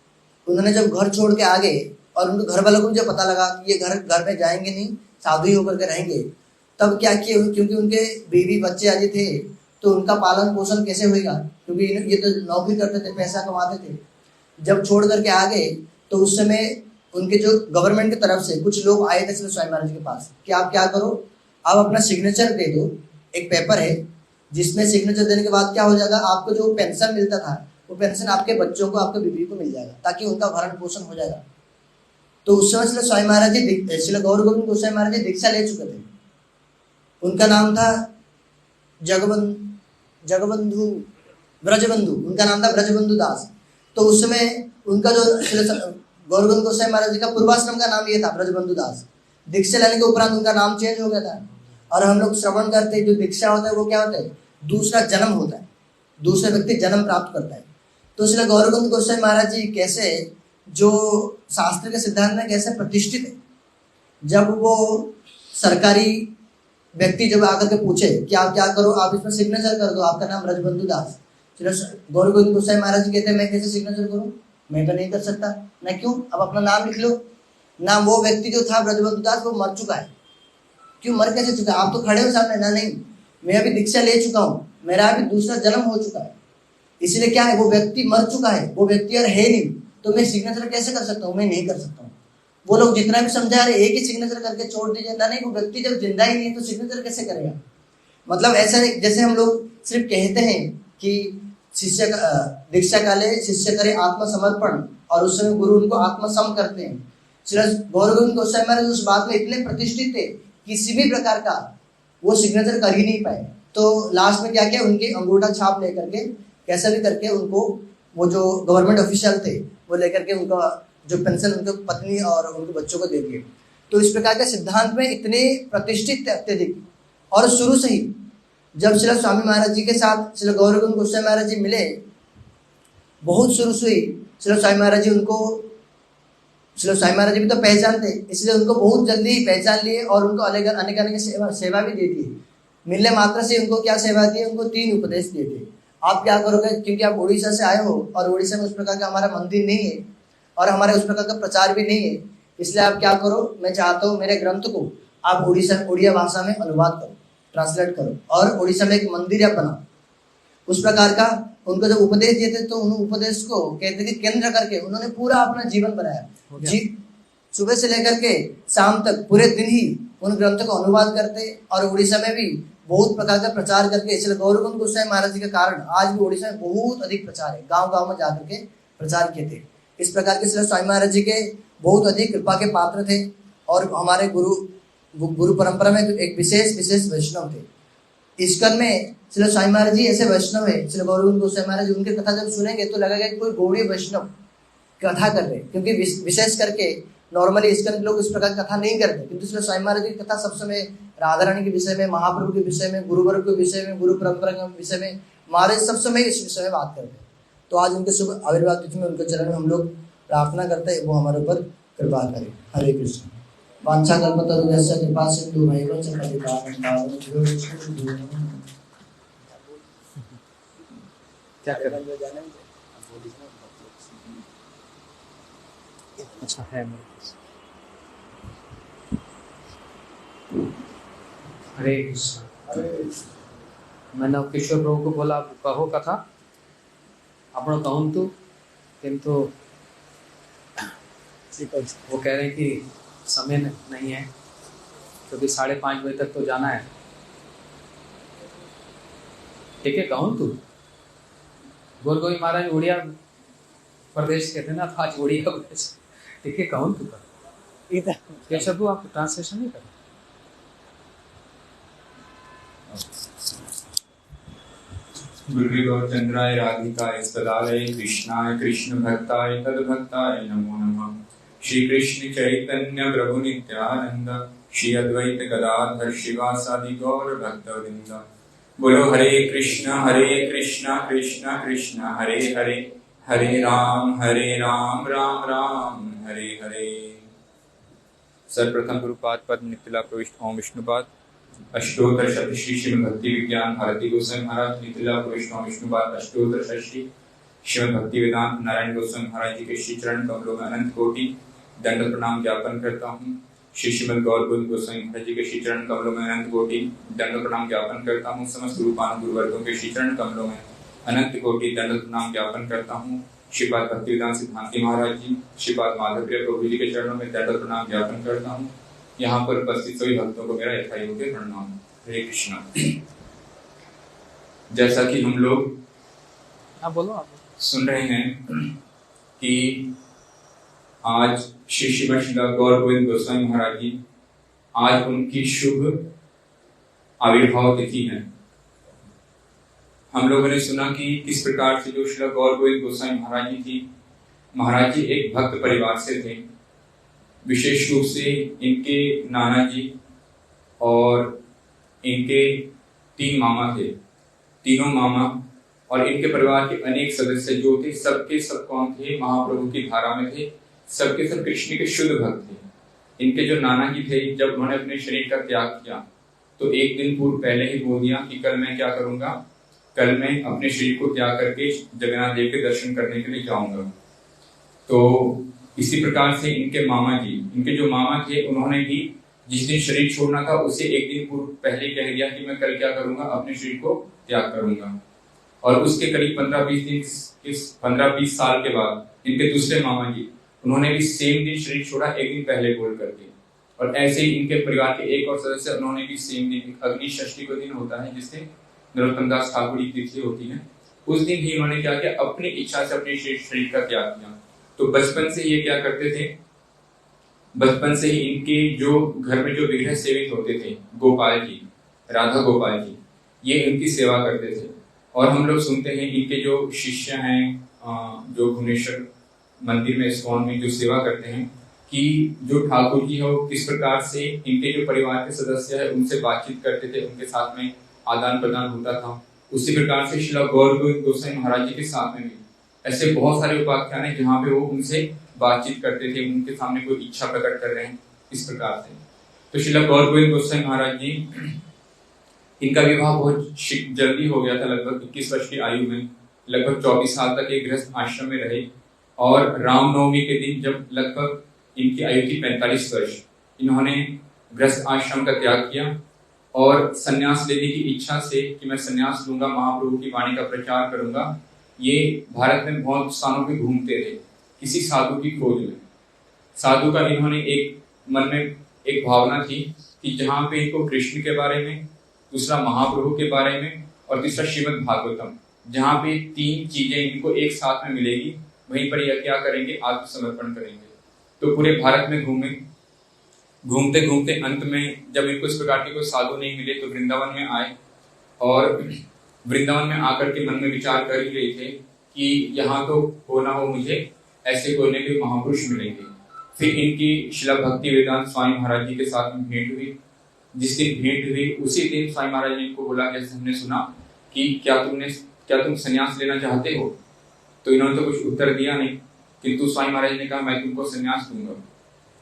उन्होंने जब घर छोड़ के आ गए और उनके घर वालों को मुझे पता लगा कि ये घर में जाएंगे नहीं, साधु ही होकर के रहेंगे, तब क्या किए, क्योंकि उनके बीवी बच्चे आदि थे तो उनका पालन पोषण कैसे होगा, क्योंकि ये तो नौकरी करते थे, पैसा कमाते थे। जब छोड़ करके आ गए तो उस समय उनके जो गवर्नमेंट की तरफ से कुछ लोग आए थे श्री स्वामी महाराज के पास कि आप क्या करो, आप अपना सिग्नेचर दे दो, एक पेपर है जिसमें सिग्नेचर देने के बाद क्या हो जाएगा, आपको जो पेंशन मिलता था वो पेंशन आपके बच्चों को, आपके बीवी को मिल जाएगा, ताकि उनका भरण पोषण हो जाएगा। तो उस समय श्री स्वामी महाराज जी, श्री गौर गोविंद गोस्वामी महाराज जी दीक्षा ले चुके थे। उनका नाम था जगबंधु ब्रजबंधु, उनका नाम था ब्रजबंधु दास। तो उस समय उनका जो गौर गोविंद गोस्वामी महाराज जी का पूर्वाश्रम का नाम ये था, ब्रजबंधु दास। दीक्षा लेने के उपरांत उनका नाम चेंज हो गया था। और हम लोग श्रवण करते हैं, जो दीक्षा होता है वो क्या होता है, दूसरा जन्म होता है, दूसरे व्यक्ति जन्म प्राप्त करता है। तो इसलिए गौर गोविंद गोस्वामी महाराज जी कैसे जो शास्त्र के सिद्धांत में कैसे प्रतिष्ठित है, जब वो सरकारी व्यक्ति जब आकर के पूछे कि आप क्या करो, आप इसमें सिग्नेचर कर दो, आपका नाम ब्रजबंधु दास। गौर गोविंद गोस्वामी महाराज जी कहते हैं मैं कैसे सिग्नेचर करूं, मैं तो नहीं कर सकता। मैं क्यों, अब अपना नाम लिख लो। नाम वो व्यक्ति जो था ब्रजबंधु दास वो मर चुका है। क्यों, मर कैसे चुका है, आप तो खड़े हो सामने ना, नहीं मैं अभी दीक्षा ले चुका हूँ, मेरा अभी दूसरा जन्म हो चुका है। इसलिए क्या है, वो व्यक्ति मर चुका है, वो व्यक्ति और है नहीं, तो मैं सिग्नेचर कैसे कर सकता हूँ, मैं नहीं कर सकता हूँ। वो लोग जितना भी समझा रहे एक ही सिग्नेचर करके छोड़ दीजिए, ना नहीं, वो व्यक्ति जब जिंदा ही नहीं तो सिग्नेचर कैसे करेगा। मतलब ऐसा नहीं, जैसे हम लोग सिर्फ कहते हैं कि शिष्य दीक्षा काले शिष्य करे आत्मसमर्पण, और उस समय गुरु उनको आत्मसम करते हैं। गौर गोविंद गोस्वामी महाराज उस बात में इतने प्रतिष्ठित थे, किसी भी प्रकार का वो सिग्नेचर कर ही नहीं पाए। तो लास्ट में क्या किया, उनकी अंगूठा छाप लेकर के कैसे भी करके उनको, वो जो गवर्नमेंट ऑफिशियल थे वो लेकर के उनका जो पेंशन उनके पत्नी और उनके बच्चों को दे दिए। तो इस प्रकार के सिद्धांत में इतने प्रतिष्ठित अत्यधिक, और शुरू से ही जब श्री स्वामी महाराज जी के साथ श्री गौर गोविंद गोस्वामी महाराज जी मिले, बहुत शुरू से ही श्री स्वामी महाराज जी उनको, श्री स्वामी महाराज जी भी तो पहचानते, इसलिए उनको बहुत जल्दी ही पहचान लिए और उनको अनेक अनेक सेवा भी दे दी। मिलने मात्र से उनको क्या सेवा दी, उनको 3 उपदेश दिए थे। आप क्या करोगे, क्योंकि आप उड़ीसा से आए हो और उड़ीसा में उस प्रकार का हमारा मंदिर नहीं है और हमारे उस प्रकार का प्रचार भी नहीं है, इसलिए आप क्या करो, मैं चाहता हूँ मेरे ग्रंथ को आप उड़िया भाषा में अनुवाद करो, ट्रांसलेट करो, और उड़ीसा में एक मंदिर आप बनाओ। उस प्रकार का उनको जब उपदेश दिए थे, तो उन उपदेश को कहते कि केंद्र करके उन्होंने पूरा अपना जीवन बनाया। सुबह से लेकर के शाम तक पूरे दिन ही उन ग्रंथों को अनुवाद करते, और उड़ीसा में भी बहुत प्रकार का प्रचार करके, इसलिए गौर गोविंद गोस्वामी महाराज जी के कारण आज भी उड़ीसा में बहुत अधिक प्रचार है, गांव-गांव में जाकर के प्रचार किए थे। इस प्रकार के श्री स्वामी महाराज जी के बहुत अधिक कृपा के पात्र थे, और हमारे गुरु परंपरा में एक विशेष वैष्णव थे। इस्कन में श्री स्वामी महाराज जी ऐसे वैष्णव है, श्री गौर गोविंद गोस्वामी महाराज जी, उनकी कथा जब सुनेंगे तो लगेगा कि कोई गौड़ीय वैष्णव कथा कर रहे, क्योंकि विशेष करके नॉर्मली इस्कन के लोग इस प्रकार की कथा नहीं करते, किंतु श्री स्वामी महाराज जी की कथा सब समय राधा रानी के विषय में, महाप्रभु के विषय में, गुरुवर्ग के विषय में, गुरु परंपरा के विषय में, महाराज सब समय इस विषय में बात करते हैं। तो आज उनके शुभ आविर्भाव तिथि में उनके चरण में हम लोग प्रार्थना करते हैं, वो हमारे ऊपर कृपा करें। हरे कृष्ण। वांछा कल्पतरुभ्यश्च कृपा सिन्धुभ्यैव च पतितानां क्या कर रहे हैं? अच्छा है मेरे पास। हरे कृष्ण। मैंने किशोर प्रभु को बोला कहो कथा, आपण कहूँ किंतु वो कह रहे हैं कि समय नहीं है, क्योंकि 5:30 बजे तक तो जाना है। ठीक है, कहूँ तू गौर गोविंद महाराज उड़िया प्रदेश कहते हैं ना, तो आज उड़िया प्रदेश। ठीक है, कहूँ तू कर केशव, आप ट्रांसलेशन नहीं कर। गुरु गौरचंद्राय राधिकाय सदालय कृष्णाय कृष्ण भक्ताय तद्भक्ताय नमो नमः। श्री कृष्ण चैतन्य प्रभु नित्यानंद, श्री अद्वैत गदाधर शिवासादि गौर भक्तवृंद। बोलो हरे कृष्ण कृष्ण कृष्ण हरे हरे, हरे राम राम राम हरे हरे। सर्वप्रथम गुरुपाद पद नितिला प्रविष्ट ओम विष्णुपाद अष्टोत्तर शत श्री श्रीमद् भक्ति विज्ञान भारती गोस्वामी महाराज नितिला प्रविष्ट ओम विष्णुपाद अष्टोत्तर शत श्री श्रीमद् भक्ति वेदांत नारायण गोस्वामी महाराज जी के श्री चरण कमलों में अनंत कोटि दंड प्रणाम ज्ञापन करता हूँ। श्री श्रीमद् गौर गोविंद गोस्वामी महाराज जी के श्री चरण कमलों में अनंत कोटि दंड प्रणाम ज्ञापन करता हूँ। समस्त गुरुपान गुरुवर्गों के श्री चरण कमलों में अनंत कोटि दंड प्रणाम ज्ञापन करता हूँ। श्रीपाद भक्तिवेदांत सिद्धांति महाराज जी, श्रीपाद माधवप्रिय प्रभु जी के चरणों में दंड प्रणाम ज्ञापन करता हूँ। यहाँ पर उपस्थित सभी भक्तों को मेरा यथायोग्य प्रणाम। हरे कृष्ण। जैसा कि हम लोग आप बोलो आप। सुन रहे हैं कि आज श्री श्रीमद श्रीला गौर गोविंद गोस्वामी महाराज जी, आज उनकी शुभ आविर्भाव तिथि है। हम लोगों ने सुना कि किस प्रकार से जो श्रीला गौर गोविंद गोस्वामी महाराज जी थी, महाराज जी एक भक्त परिवार से थे। विशेष रूप से इनके नाना जी और इनके 3 मामा थे, तीनों मामा और इनके परिवार के अनेक सदस्य जो थे, सबके सब कौन थे? महाप्रभु की धारा में थे, सबके सब कृष्ण के शुद्ध भक्त थे। इनके जो नाना जी थे, जब उन्होंने अपने शरीर का त्याग किया तो एक दिन पूर्व पहले ही बोल दिया कि कल मैं क्या करूंगा, कल मैं अपने शरीर को त्याग करके जगन्नाथ देव के दर्शन करने के लिए जाऊंगा। तो इसी प्रकार से इनके मामा जी, इनके जो मामा थे, उन्होंने भी जिस दिन शरीर छोड़ना था उसे एक दिन पूर्व पहले कह दिया कि मैं कल क्या करूंगा, अपने शरीर को त्याग करूंगा। और उसके करीब 15-20 साल के बाद इनके दूसरे मामा जी, उन्होंने भी सेम दिन शरीर छोड़ा, एक दिन पहले बोल करके। और ऐसे ही इनके परिवार के एक और सदस्य, उन्होंने भी सेम दिन, अग्नि षष्ठी को दिन होता है जिससे नरोत्तम दास ठाकुर की तिथि होती है, उस दिन ही उन्होंने क्या किया, अपनी इच्छा से अपने शरीर का त्याग किया। तो बचपन से ये क्या करते थे, बचपन से ही इनके जो घर में जो विग्रह सेवित होते थे, गोपाल जी, राधा गोपाल जी, ये इनकी सेवा करते थे। और हम लोग सुनते हैं इनके जो शिष्य हैं, जो भुवनेश्वर मंदिर में, इस्कॉन में जो सेवा करते हैं, कि जो ठाकुर जी है वो किस प्रकार से इनके जो परिवार के सदस्य है उनसे बातचीत करते थे, उनके साथ में आदान प्रदान होता था। उसी प्रकार से श्रीला गौर गोविंद गोस्वामी महाराज जी के साथ में भी ऐसे बहुत सारे उपाख्यान हैं जहाँ पे वो उनसे बातचीत करते थे, उनके सामने कोई इच्छा प्रकट कर रहे हैं, इस प्रकार से। तो श्रीला गौर गोविंद गोस्वामी महाराज जी, इनका विवाह बहुत जल्दी हो गया था, लगभग 21 वर्ष की आयु में। लगभग 24 साल तक एक गृहस्थ आश्रम में रहे और रामनवमी के दिन जब लगभग इनकी आयु थी 45 वर्ष, इन्होंने गृहस्थ आश्रम का त्याग किया और संन्यास लेने की इच्छा से कि मैं संन्यास लूंगा, महाप्रभु की वाणी का प्रचार करूंगा, ये भारत में बहुत स्थानों पे घूमते रहे किसी साधु की खोज में। साधु का इन्होंने एक मन में एक भावना थी कि जहाँ पे इनको कृष्ण के बारे में, दूसरा महाप्रभु के बारे में और तीसरा श्रीमद् भागवतम, जहाँ पे 3 चीजें इनको एक साथ में मिलेगी, वहीं पर यह क्या करेंगे, आत्मसमर्पण करेंगे। तो पूरे भारत में घूमे, घूमते घूमते अंत में जब इनको इस प्रकार के कोई साधु नहीं मिले तो वृंदावन में आए और वृंदावन में आकर के मन में विचार कर ही रहे थे कि यहाँ तो हो ना हो मुझे ऐसे कोई न कोई महापुरुष मिलेंगे। फिर इनकी शिला भक्ति वेदांत स्वामी महाराज जी के साथ में भेंट हुई। जिस दिन भेंट हुई उसी दिन स्वामी महाराज ने इनको बोला, जैसे हमने सुना कि क्या तुम संन्यास लेना चाहते हो? तो इन्होंने तो कुछ उत्तर दिया नहीं, किंतु स्वामी महाराज ने कहा मैं तुमको संन्यास दूंगा।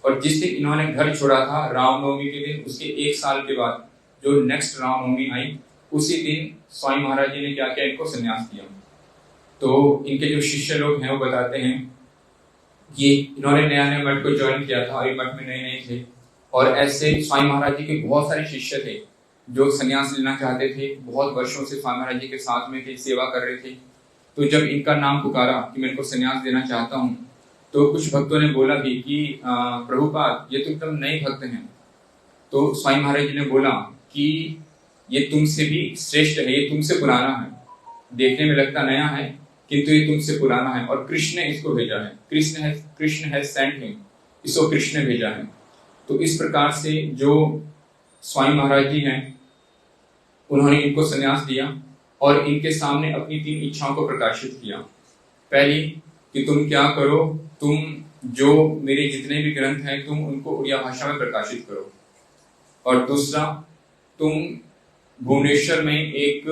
और जिस दिन इन्होंने घर छोड़ा था रामनवमी के दिन, उसके 1 साल के बाद जो नेक्स्ट रामनवमी आई, उसी दिन स्वामी महाराज जी ने क्या किया, इनको संन्यास दिया। तो इनके जो शिष्य लोग हैं वो बताते हैं कि इन्होंने नया नया मठ को ज्वाइन किया था और ये मठ में नए नए थे और ऐसे स्वामी महाराज जी के बहुत सारे शिष्य थे जो संन्यास लेना चाहते थे, बहुत वर्षों से स्वामी महाराज जी के साथ में थे, सेवा कर रहे थे। तो जब इनका नाम पुकारा कि मैं इनको संन्यास देना चाहता हूँ, तो कुछ भक्तों ने बोला भी कि प्रभुपाद ये तो एकदम नए भक्त हैं। तो स्वामी महाराज जी ने बोला कि ये तुमसे भी श्रेष्ठ है, ये तुमसे पुराना है, देखने में लगता नया है किंतु ये तुमसे पुराना है और कृष्ण ने इसको भेजा है, कृष्ण है सेंट हिम, इसको कृष्ण ने भेजा है। तो इस प्रकार से जो स्वामी महाराज जी हैं उन्होंने इनको संन्यास दिया और इनके सामने अपनी 3 इच्छाओं को प्रकाशित किया। पहली कि तुम क्या करो, तुम जो मेरे जितने भी ग्रंथ हैं तुम उनको उड़िया भाषा में प्रकाशित करो। और दूसरा, तुम भुवनेश्वर में एक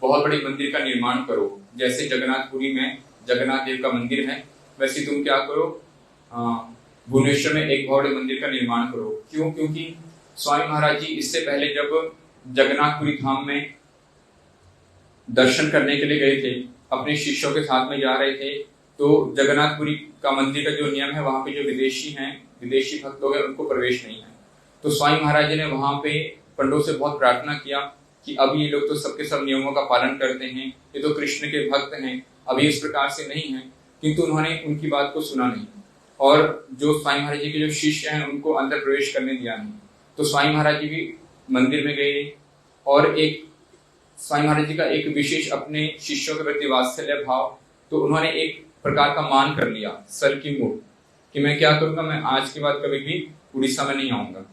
बहुत बड़े मंदिर का निर्माण करो, जैसे जगन्नाथपुरी में जगन्नाथ देव का मंदिर है, वैसे तुम क्या करो, भुवनेश्वर में एक बहुत बड़े मंदिर का निर्माण करो। क्यों? क्योंकि स्वामी महाराज जी इससे पहले जब जगन्नाथपुरी धाम में दर्शन करने के लिए गए थे, अपने शिष्यों के साथ में जा रहे थे, तो जगन्नाथपुरी का मंदिर का जो नियम है, वहां पे जो विदेशी हैं, विदेशी भक्त लोग हैं, उनको प्रवेश नहीं है। तो स्वामी महाराज जी ने वहां पे पंडों से बहुत प्रार्थना किया कि अब ये लोग तो सबके सब नियमों का पालन करते हैं, ये तो कृष्ण के भक्त हैं, अभी इस प्रकार से नहीं है। किंतु उन्होंने उनकी बात को सुना नहीं और जो स्वामी महाराज जी के जो शिष्य हैं उनको अंदर प्रवेश करने दिया नहीं। तो स्वामी महाराज जी भी मंदिर में गए और एक स्वामी महाराज जी का एक विशेष अपने शिष्यों के प्रति वात्सल्य भाव, तो उन्होंने एक प्रकार का मान कर लिया सर की मूड कि मैं क्या करूंगा, मैं आज के बाद कभी भी उड़ीसा में नहीं आऊंगा।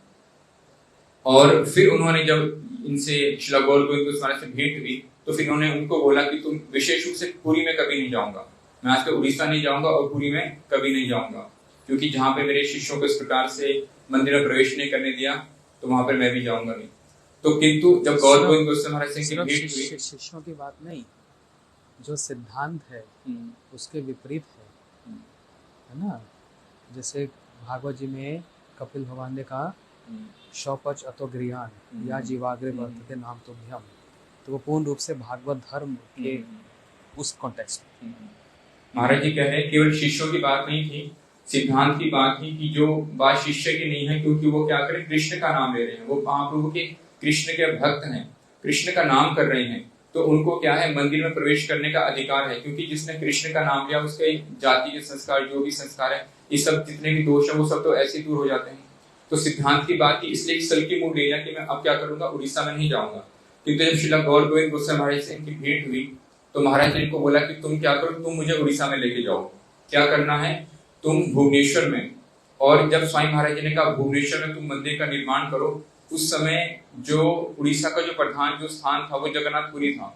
और फिर उन्होंने जब इनसे श्रील गौर गोविंद महाराज से भेंट हुई तो फिर उन्होंने उनको बोला कि तुम विशेष रूप से पुरी में कभी नहीं जाऊंगा, मैं आज के उड़ीसा नहीं जाऊंगा और पुरी में कभी नहीं जाऊंगा, क्योंकि जहां पे मेरे शिष्यों को इस प्रकार से मंदिर में प्रवेश नहीं करने दिया तो वहां पर मैं भी जाऊंगा नहीं। तो किंतु जब गौर गोविंद गोस्वामी महाराज सिंह की भेंट हुई, शिष्यों की बात नहीं, जो सिद्धांत है उसके विपरीत है ना। जैसे भागवत जी में कपिल भगवान ने कहा शौपच अतो गृहान या जीवाग्रे वर्तते नाम तुभ्यम, तो वो पूर्ण रूप से भागवत धर्म के उस कॉन्टेक्स्ट में महाराज जी कह रहे हैं केवल शिष्यों की बात नहीं थी, सिद्धांत की बात थी कि जो बात शिष्य की नहीं है, क्योंकि वो क्या करें, कृष्ण का नाम ले रहे हैं, वो महाप्रभु के कृष्ण के भक्त हैं, कृष्ण का नाम कर रहे हैं, तो उनको क्या है मंदिर में प्रवेश करने का अधिकार है, क्योंकि जिसने कृष्ण का नाम लिया उसके जाति के संस्कार जो भी संस्कार है, ये सब जितने भी दोष है वो सब तो ऐसे दूर हो जाते हैं। तो सिद्धांत की बात की, इसलिए एक सल्की मूड ले लिया कि मैं अब क्या करूंगा, उड़ीसा में नहीं जाऊंगा। किंतु जब श्रील गौर गोविंद गोस्वामी महाराज से इनकी भेंट हुई तो महाराज ने इनको बोला कि तुम क्या करो, तुम मुझे उड़ीसा में लेके जाओ, क्या करना है, तुम भुवनेश्वर में। और जब स्वामी महाराज जी ने कहा भुवनेश्वर में तुम मंदिर का निर्माण करो, उस समय जो उड़ीसा का जो प्रधान जो स्थान था वो जगन्नाथपुरी था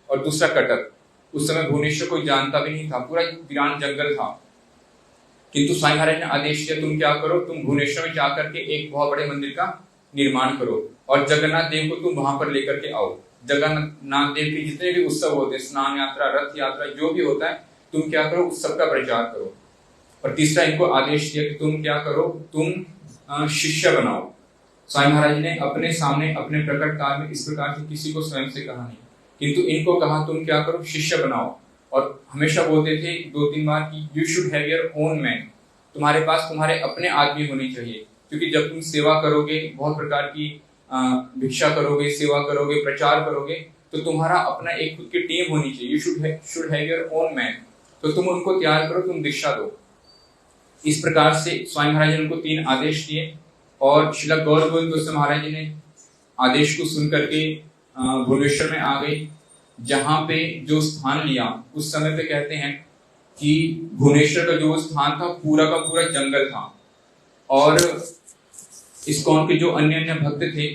और दूसरा कटक। उस समय भुवनेश्वर कोई जानता भी नहीं था, पूरा वीरान जंगल था। किंतु स्वामी महाराज ने आदेश दिया तुम क्या करो, तुम भुवनेश्वर में जाकर के एक बहुत बड़े मंदिर का निर्माण करो और जगन्नाथ देव को तुम वहां पर लेकर के आओ। जगन्नाथ देव के जितने भी उत्सव होते हैं, स्नान यात्रा, रथ यात्रा, जो भी होता है, तुम क्या करो, उस सब का प्रचार करो। और तीसरा इनको आदेश दिया कि तुम क्या करो, तुम शिष्य बनाओ। स्वामी महाराज ने अपने सामने अपने प्रकट काल में इस प्रकार से किसी को स्वयं से कहा नहीं, किंतु इनको कहा तुम क्या करो, शिष्य बनाओ। और हमेशा बोलते थे 2-3 बार कि you should have your own man, तुम्हारे पास तुम्हारे अपने आदमी होने चाहिए, क्योंकि जब तुम सेवा करोगे, बहुत प्रकार की भिक्षा करोगे, सेवा करोगे, प्रचार करोगे, तो तुम्हारा अपना एक खुद की टीम होनी चाहिए। You should have your own man, तो तुम उनको तैयार करो, तुम दीक्षा दो। इस प्रकार से स्वामी महाराज ने उनको 3 आदेश दिए और श्रील गौर गोविंद गोस्वामी महाराज जी ने आदेश को सुन करके भुवनेश्वर में आ गए, जहां पे जो स्थान लिया उस समय पे कहते हैं कि भुवनेश्वर का जो स्थान था पूरा का पूरा जंगल था। और इस्कॉन के जो अन्य अन्य भक्त थे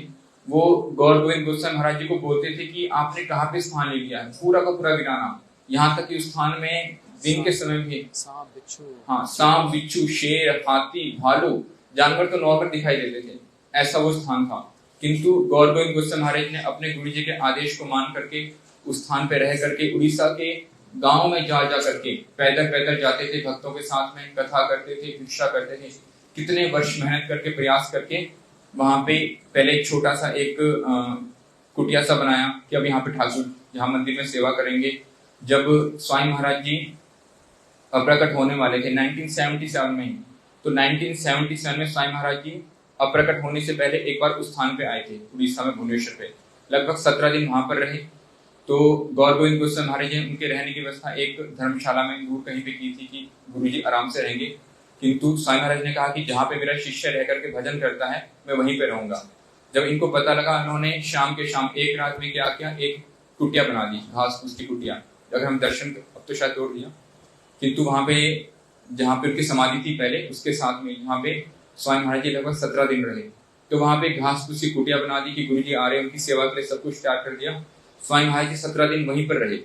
वो गौर गोविंद गोस्वामी महाराज जी को बोलते थे कि आपने कहाँ पे स्थान ले लिया है, पूरा का पूरा वीराना। यहाँ तक कि उस स्थान में दिन के समय भी सांप, बिच्छू, शेर, हाथी, भालू, जानवर तो नॉर्मल दिखाई देते थे, ऐसा वो स्थान था। किंतु गौर गोविंद गोस्वामी महाराज ने अपने गुरु जी के आदेश को मान करके उस स्थान पे रह करके उड़ीसा के गांव में जा करके पैदल पैदल जाते थे, भक्तों के साथ में कथा करते थे, भिक्षा करते थे। कितने वर्ष मेहनत करके प्रयास करके वहां पे पहले एक छोटा सा एक कुटिया सा बनाया कि अब यहाँ पे ठाकुर जहाँ मंदिर में सेवा करेंगे। जब स्वामी महाराज जी अप्रकट होने वाले थे 1977 में ही, तो 1977 में स्वामी महाराज जी अप्रकट होने से पहले एक बार उस स्थान पे आए थे उड़ीसा में भुवनेश्वर पे, लगभग 17 दिन वहां पर रहे। तो गौर गोविंद गोस्वामी महाराज जी ने उनके रहने की व्यवस्था एक धर्मशाला में दूर कहीं पे की थी कि गुरुजी आराम से रहेंगे। किंतु स्वामी महाराज ने कहा कि जहाँ पे मेरा शिष्य रह करके भजन करता है मैं वहीं पे रहूंगा। जब इनको पता लगा, उन्होंने शाम के शाम एक रात में क्या किया, एक कुटिया बना दी, घास फूस की कुटिया। अगर हम दर्शन अब तो शायद तोड़ दिया, किंतु वहां पे जहाँ पे उनकी समाधि थी पहले, उसके साथ में जहाँ पे स्वामी महाराज जी लगभग 17 दिन रहे, तो वहां पे घास फूस की कुटिया बना दी कि गुरुजी आ रहे, उनकी सेवा के लिए सब कुछ तैयार कर दिया। स्वामी महाराज जी 17 दिन वहीं पर रहे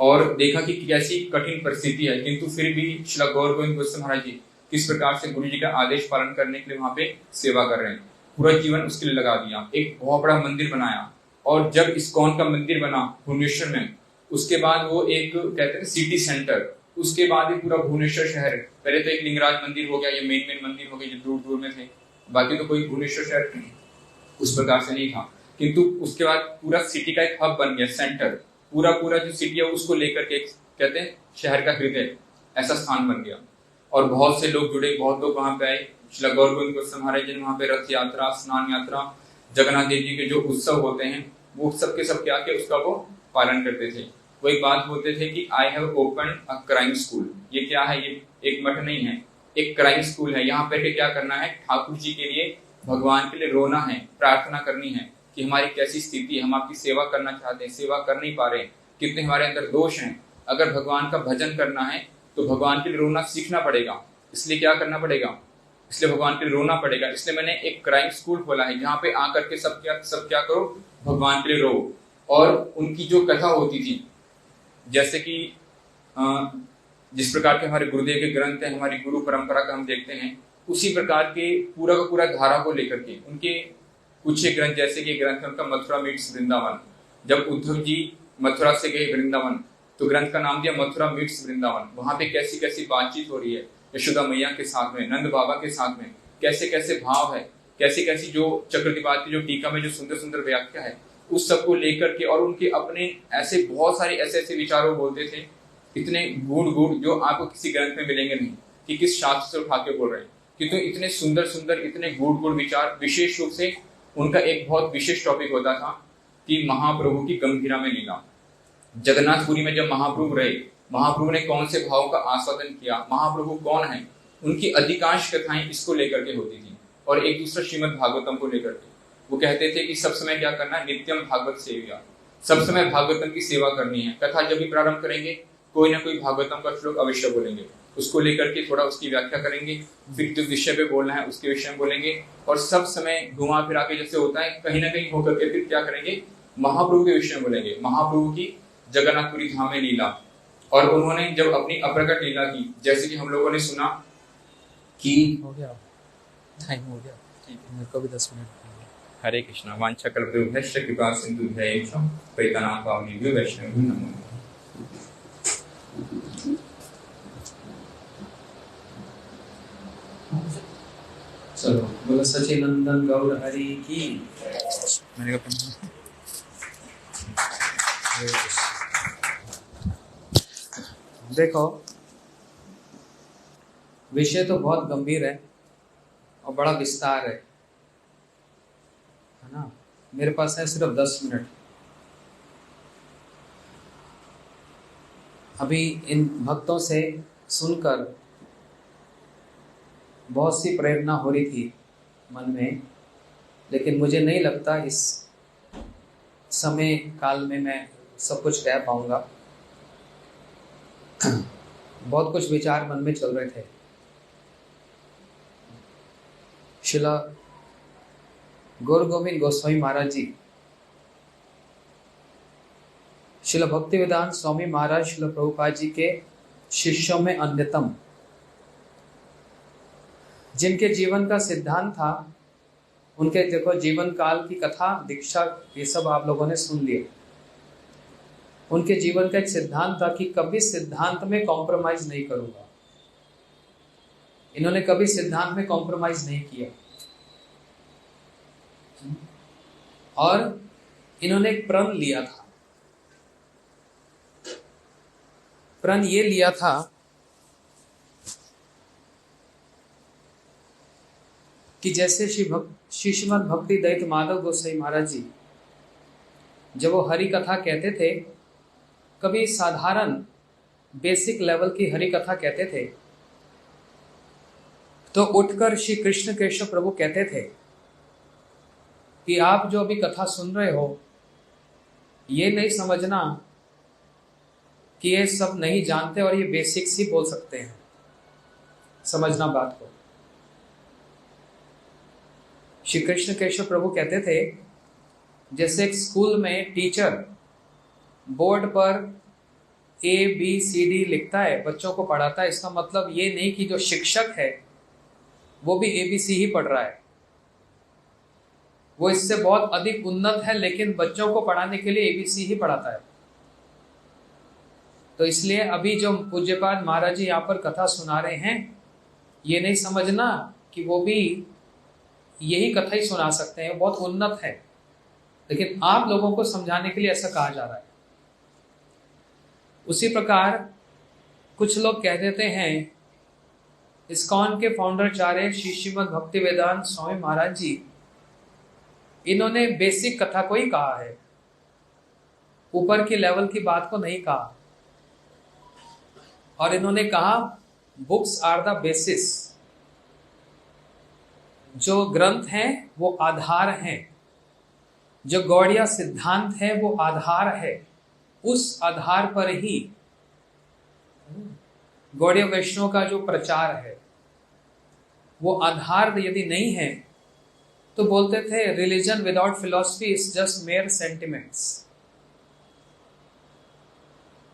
और देखा कि कैसी कठिन परिस्थिति है, किंतु फिर भी श्री गौर गोविंद गोस्वामी महाराज जी किस प्रकार से गुरु जी का आदेश पालन करने के लिए वहां पे सेवा कर रहे हैं, पूरा जीवन उसके लिए लगा दिया। एक बहुत बड़ा मंदिर बनाया और जब इस्कॉन का मंदिर बना भुवनेश्वर में, उसके बाद वो एक कहते हैं सिटी सेंटर, उसके बाद ही पूरा भुवनेश्वर शहर, पहले तो एक लिंगराज मंदिर हो गया, ये मेन मंदिर हो गए जो दूर दूर में थे, बाकी तो कोई भुवनेश्वर शहर उस प्रकार से नहीं था। किंतु उसके बाद पूरा सिटी का एक हब बन गया, सेंटर, पूरा जो सिटी है उसको लेकर के कहते हैं शहर का हृदय, ऐसा स्थान बन गया। और बहुत से लोग जुड़े, बहुत लोग वहां पे आए। श्री गौर गोविंद गोस्वामी महाराज जी ने वहां पे रथ यात्रा, स्नान यात्रा, जगन्नाथ देव जी के जो उत्सव होते हैं वो सब के सब क्या के उसका वो पालन करते थे। वो एक बात बोलते थे कि I have open a crime school. ये क्या है, ये एक मठ नहीं है, एक क्राइम स्कूल है। यहाँ पे क्या करना है, ठाकुर जी के लिए, भगवान के लिए रोना है, प्रार्थना करनी है कि हमारी कैसी स्थिति है, हम आपकी सेवा करना चाहते हैं, सेवा कर नहीं पा रहे हैं, कितने हमारे अंदर दोष हैं। अगर भगवान का भजन करना है तो भगवान के लिए रोना सीखना पड़ेगा। इसलिए क्या करना पड़ेगा? इसलिए भगवान के लिए रोना पड़ेगा। इसलिए मैंने एक क्राइम स्कूल खोला है जहाँ पे आकर के सब क्या करो, भगवान के लिए रो। और उनकी जो कथा होती थी, जैसे कि जिस प्रकार के हमारे गुरुदेव के ग्रंथ है, हमारी गुरु परंपरा का हम देखते हैं, उसी प्रकार के पूरा का पूरा धारा को लेकर के उनके कुछ एक ग्रंथ, जैसे कि ग्रंथ है उनका मथुरा मीट्स वृंदावन। जब उद्धव जी मथुरा से गए वृंदावन तो ग्रंथ का नाम दिया मथुरा मीट्स वृंदावन। वहां पे कैसी कैसी बातचीत हो रही है यशोदा मैया के साथ में, नंद बाबा के साथ में, कैसे कैसे भाव है, कैसी कैसी जो चक्रदिवात की जो टीका में जो सुंदर सुंदर व्याख्या है, उस सब को लेकर के, और उनके अपने ऐसे बहुत सारे ऐसे ऐसे विचारों बोलते थे, इतने गूढ़ जो आपको किसी ग्रंथ में मिलेंगे नहीं कि किस शास्त्र से उठा के बोल रहे हैं, किंतु इतने सुंदर सुंदर इतने गूढ़ विचार। विशेष रूप से उनका एक बहुत विशेष टॉपिक होता था कि महाप्रभु की गंभीरा में लीला। जगन्नाथपुरी में जब महाप्रभु रहे, महाप्रभु ने कौन से भाव का आस्वादन किया, महाप्रभु कौन है, उनकी अधिकांश कथाएं इसको लेकर के होती थी। और एक दूसरा श्रीमद् भागवतम को लेकर के वो कहते थे कि सब समय क्या करना है, नित्यम भागवत सेव्या, सब समय भागवतम की सेवा करनी है। कथा जब भी प्रारंभ करेंगे कोई ना कोई भागवतम का श्लोक अवश्य बोलेंगे, उसको लेकर के थोड़ा उसकी व्याख्या करेंगे, फिर जिस विषय पे बोलना है उसके विषय में बोलेंगे, और सब समय घुमा फिरा के जैसे होता है कहीं ना कहीं होकर के फिर क्या करेंगे, महाप्रभु के विषय में बोलेंगे, महाप्रभु की जगन्नाथपुरी धाम में लीला। और उन्होंने जब अपनी अप्रकट लीला की, जैसे कि हम लोगों ने सुना कि हो गया, टाइम हो गया, मेरे को भी 10 मिनट। हरे कृष्णा। वांछा कल्पतरुभ्यश्च कृपा सिन्धुभ्यैव च पतितानां पावनेभ्यो वैष्णवेभ्यो नमो नमः। चलो बोलो सचिनंदन गौर हरि की। मैंने कहा देखो विषय तो बहुत गंभीर है और बड़ा विस्तार है ना। मेरे पास है सिर्फ 10 मिनट। अभी इन भक्तों से सुनकर बहुत सी प्रेरणा हो रही थी मन में, लेकिन मुझे नहीं लगता इस समय काल में मैं सब कुछ कह पाऊंगा। बहुत कुछ विचार मन में चल रहे थे। श्रील गौर गोविंद गोस्वामी महाराज जी, श्रील भक्तिवेदांत स्वामी महाराज श्रील प्रभुपाद जी के शिष्यों में अन्यतम, जिनके जीवन का सिद्धांत था, उनके देखो जीवन काल की कथा, दीक्षा, ये सब आप लोगों ने सुन लिए। उनके जीवन का एक सिद्धांत था कि कभी सिद्धांत में कॉम्प्रोमाइज नहीं करूंगा। इन्होंने कभी सिद्धांत में कॉम्प्रोमाइज नहीं किया। और इन्होंने एक प्रण लिया था। प्रण ये लिया था कि जैसे श्री श्रीमद् भक्ति दत्त माधव गोसाई महाराज जी जब वो हरि कथा कहते थे, कभी साधारण बेसिक लेवल की हरि कथा कहते थे, तो उठकर श्री कृष्ण केशव प्रभु कहते थे कि आप जो अभी कथा सुन रहे हो, ये नहीं समझना कि ये सब नहीं जानते और ये बेसिक्स ही बोल सकते हैं। समझना बात को। श्री कृष्ण केशव प्रभु कहते थे, जैसे एक स्कूल में टीचर बोर्ड पर ABCD लिखता है, बच्चों को पढ़ाता है, इसका मतलब ये नहीं कि जो शिक्षक है वो भी ABC ही पढ़ रहा है, वो इससे बहुत अधिक उन्नत है, लेकिन बच्चों को पढ़ाने के लिए ABC ही पढ़ाता है। तो इसलिए अभी जो पूज्यपाद महाराज जी यहाँ पर कथा सुना रहे हैं, ये नहीं समझना कि वो भी यही कथा ही सुना सकते हैं, बहुत उन्नत है, लेकिन आप लोगों को समझाने के लिए ऐसा कहा जा रहा है। उसी प्रकार कुछ लोग कह देते हैं, इस्कॉन के फाउंडरचार्य श्री श्रीमद् भक्ति वेदांत स्वामी महाराज जी, इन्होंने बेसिक कथा को ही कहा है, ऊपर की लेवल की बात को नहीं कहा। और इन्होंने कहा बुक्स आर द बेसिस, जो ग्रंथ हैं वो आधार हैं, जो गौड़िया सिद्धांत है वो आधार है, उस आधार पर ही गौड़ीय वैष्णव का जो प्रचार है वो आधार यदि नहीं है तो बोलते थे religion without philosophy is just mayor sentiments.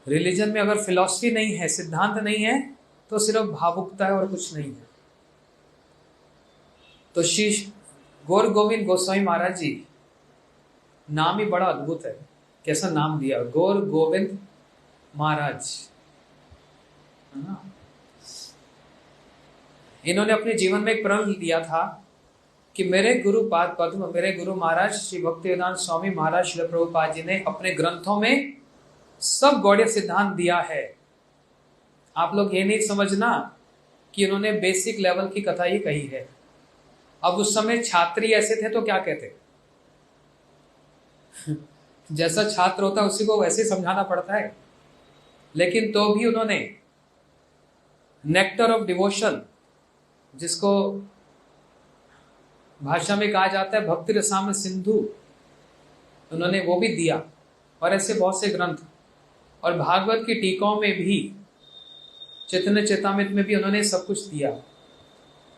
Religion में अगर फिलॉसफी नहीं है, सिद्धांत नहीं है, तो सिर्फ भावुकता है और कुछ नहीं है। तो श्री गौर गोविंद गोस्वामी महाराज जी, नाम ही बड़ा अद्भुत है, कैसा नाम दिया, गौर गोविंद महाराज, है ना। इन्होंने अपने जीवन में एक प्रण लिया था कि मेरे गुरु पाद पद्म, मेरे गुरु महाराज श्री भक्तिवेदांत स्वामी महाराज श्रील प्रभुपाद जी ने अपने ग्रंथों में सब गौड़ीय सिद्धांत दिया है। आप लोग ये नहीं समझना कि उन्होंने बेसिक लेवल की कथा ही कही है। अब उस समय छात्री ऐसे थे तो क्या कहते जैसा छात्र होता है उसी को वैसे समझाना पड़ता है, लेकिन तो भी उन्होंने नेक्टर ऑफ डिवोशन, जिसको भाषा में कहा जाता है भक्ति रसाम सिंधु, उन्होंने वो भी दिया। और ऐसे बहुत से ग्रंथ, और भागवत की टीकाओं में भी, चैतन्य चेतामृत में भी उन्होंने सब कुछ दिया।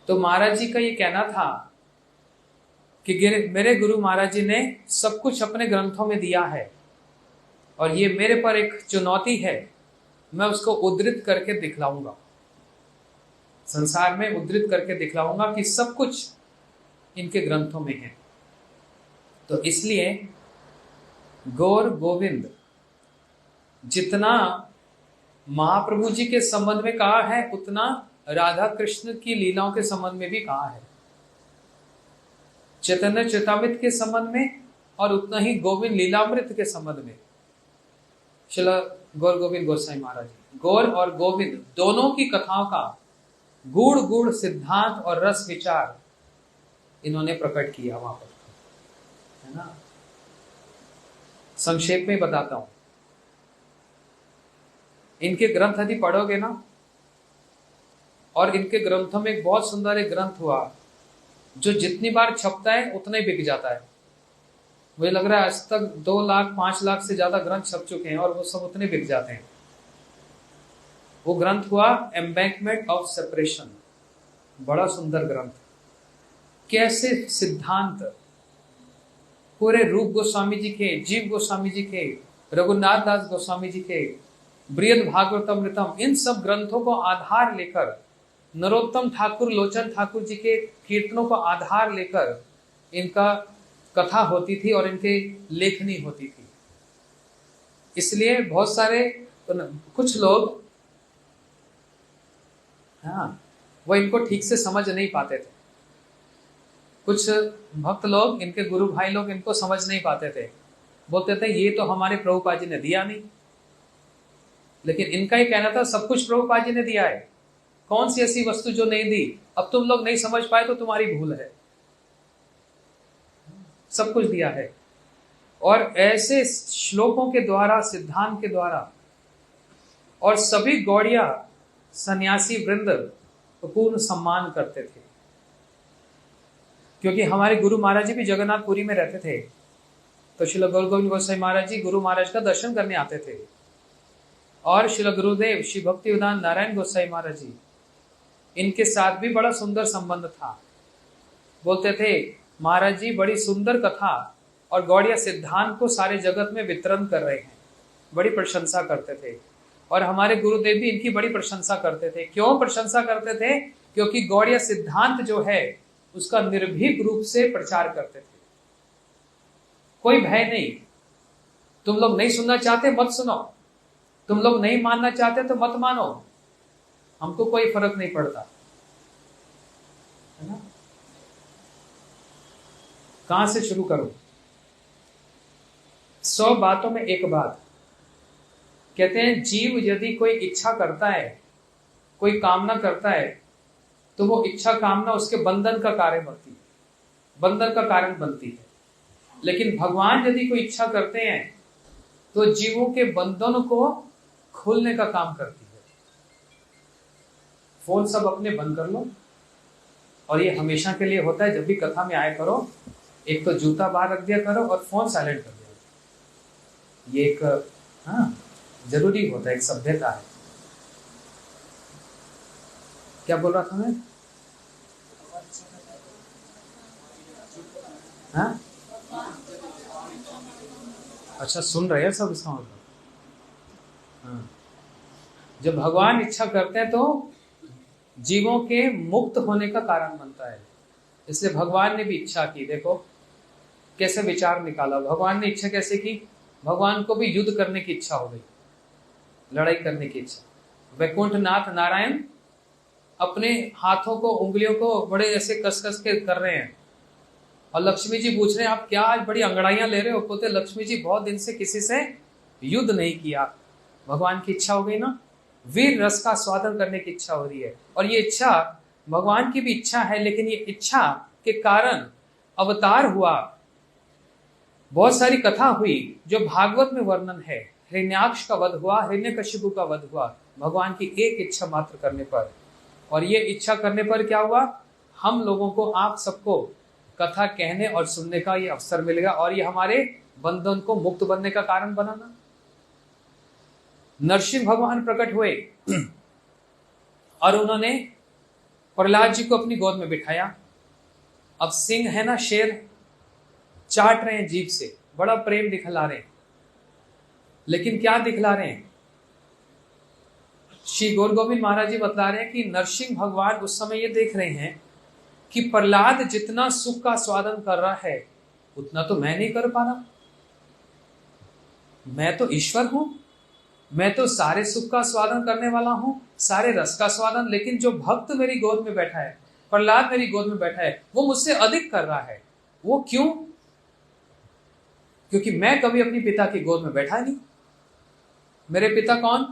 तो महाराज जी का ये कहना था कि मेरे गुरु महाराज जी ने सब कुछ अपने ग्रंथों में दिया है और ये मेरे पर एक चुनौती है, मैं उसको उद्धृत करके दिखलाऊंगा, संसार में उद्धृत करके दिखलाऊंगा कि सब कुछ इनके ग्रंथों में है। तो इसलिए गौर गोविंद जितना महाप्रभु जी के संबंध में कहा है उतना राधा कृष्ण की लीलाओं के संबंध में भी कहा है, चैतन्य चेतामृत के संबंध में और उतना ही गोविंद लीलामृत के संबंध में। श्रील गौर गोविंद गोस्वामी महाराज जी, गौर और गोविंद दोनों की कथाओं का गूढ़ गूढ़ सिद्धांत और रस विचार इन्होंने प्रकट किया वहां पर, है ना। संक्षेप में बताता हूं, इनके ग्रंथ यदि पढ़ोगे ना, और इनके ग्रंथों में एक बहुत सुंदर एक ग्रंथ हुआ जो जितनी बार छपता है उतना ही बिक जाता है। मुझे लग रहा है आज तक 2 लाख 5 लाख से ज्यादा ग्रंथ छप चुके हैं और वो सब उतने बिक जाते हैं। वो ग्रंथ हुआ एम्बैंकमेंट ऑफ सेपरेशन, बड़ा सुंदर ग्रंथ। कैसे सिद्धांत पूरे रूप गोस्वामी जी के, जीव गोस्वामी जी के, रघुनाथ दास गोस्वामी जी के, बृहद भागवतमृतम, इन सब ग्रंथों को आधार लेकर, नरोत्तम ठाकुर, लोचन ठाकुर जी के कीर्तनों को आधार लेकर इनका कथा होती थी और इनके लेखनी होती थी। इसलिए बहुत सारे कुछ लोग, हाँ, वो इनको ठीक से समझ नहीं पाते थे। कुछ भक्त लोग, इनके गुरु भाई लोग इनको समझ नहीं पाते थे, बोलते थे ये तो हमारे प्रभुपाद जी ने दिया नहीं। लेकिन इनका ही कहना था सब कुछ प्रभुपाद जी ने दिया है, कौन सी ऐसी वस्तु जो नहीं दी, अब तुम लोग नहीं समझ पाए तो तुम्हारी भूल है, सब कुछ दिया है। और ऐसे श्लोकों के द्वारा, सिद्धांत के द्वारा, और सभी गौड़िया सन्यासी वृंद पूर्ण सम्मान करते थे, क्योंकि हमारे गुरु महाराज जी भी जगन्नाथपुरी में रहते थे। तो श्रील गौर गोविंद गोस्वामी महाराज जी गुरु महाराज का दर्शन करने आते थे, और श्रील गुरुदेव श्री भक्तिवेदांत नारायण गोस्वामी महाराज जी, इनके साथ भी बड़ा सुंदर संबंध था। बोलते थे महाराज जी बड़ी सुंदर कथा और गौड़िया सिद्धांत को सारे जगत में वितरण कर रहे हैं, बड़ी प्रशंसा करते थे। और हमारे गुरुदेव भी इनकी बड़ी प्रशंसा करते थे। क्यों प्रशंसा करते थे? क्योंकि गौड़िया सिद्धांत जो है उसका निर्भीक रूप से प्रचार करते थे, कोई भय नहीं। तुम लोग नहीं सुनना चाहते मत सुनो, तुम लोग नहीं मानना चाहते तो मत मानो, हमको कोई फर्क नहीं पड़ता, है ना। कहां से शुरू करूं? 100 बातों में एक बात कहते हैं, जीव यदि कोई इच्छा करता है, कोई कामना करता है, तो वो इच्छा कामना उसके बंधन का कारण बनती है, बंधन का कारण बनती है। लेकिन भगवान यदि कोई इच्छा करते हैं तो जीवों के बंधन को खोलने का काम करती है। फोन सब अपने बंद कर लो, और ये हमेशा के लिए होता है, जब भी कथा में आया करो एक तो जूता बाहर रख दिया करो और फोन साइलेंट कर दिया। ये एक जरूरी होता है, एक सभ्यता है। क्या बोल रहा था मैं? हाँ? अच्छा, सुन रहे हैं सब इसका मतलब। हाँ। जब भगवान इच्छा करते हैं तो जीवों के मुक्त होने का कारण बनता है। इसलिए भगवान ने भी इच्छा की। देखो कैसे विचार निकाला। भगवान ने इच्छा कैसे की? भगवान को भी युद्ध करने की इच्छा हो गई, लड़ाई करने की इच्छा। वैकुंठनाथ नारायण अपने हाथों को, उंगलियों को बड़े ऐसे कस कस के कर रहे हैं, और लक्ष्मी जी पूछ रहे हैं आप क्या आज बड़ी अंगड़ाइयां ले रहे हो? बोलते लक्ष्मी जी बहुत दिन से किसी से युद्ध नहीं किया। भगवान की इच्छा हो गई ना, वीर रस का स्वादन करने की इच्छा हो रही है। और ये इच्छा भगवान की भी इच्छा है, लेकिन ये इच्छा के कारण अवतार हुआ। बहुत सारी कथा हुई जो भागवत में वर्णन है। हिरण्याक्ष का वध हुआ, हिरण्यकशिपु का वध हुआ भगवान की एक इच्छा मात्र करने पर। और ये इच्छा करने पर क्या हुआ? हम लोगों को, आप सबको कथा कहने और सुनने का ये अवसर मिलेगा, और ये हमारे बंधन को मुक्त बनने का कारण बनाना। नरसिंह भगवान प्रकट हुए और उन्होंने प्रहलाद जी को अपनी गोद में बिठाया। अब सिंह है ना, शेर चाट रहे हैं जीभ से, बड़ा प्रेम दिखला रहे हैं, लेकिन क्या दिखला रहे हैं? श्री गौर गोविंद महाराज जी बतला रहे हैं कि नरसिंह भगवान उस समय ये देख रहे हैं कि प्रहलाद जितना सुख का स्वादन कर रहा है उतना तो मैं नहीं कर पा रहा। मैं तो ईश्वर हूं, मैं तो सारे सुख का स्वादन करने वाला हूं, सारे रस का स्वादन, लेकिन जो भक्त मेरी गोद में बैठा है, प्रहलाद मेरी गोद में बैठा है, वो मुझसे अधिक कर रहा है। वो क्यों? क्योंकि मैं कभी अपनी पिता की गोद में बैठा नहीं। मेरे पिता कौन?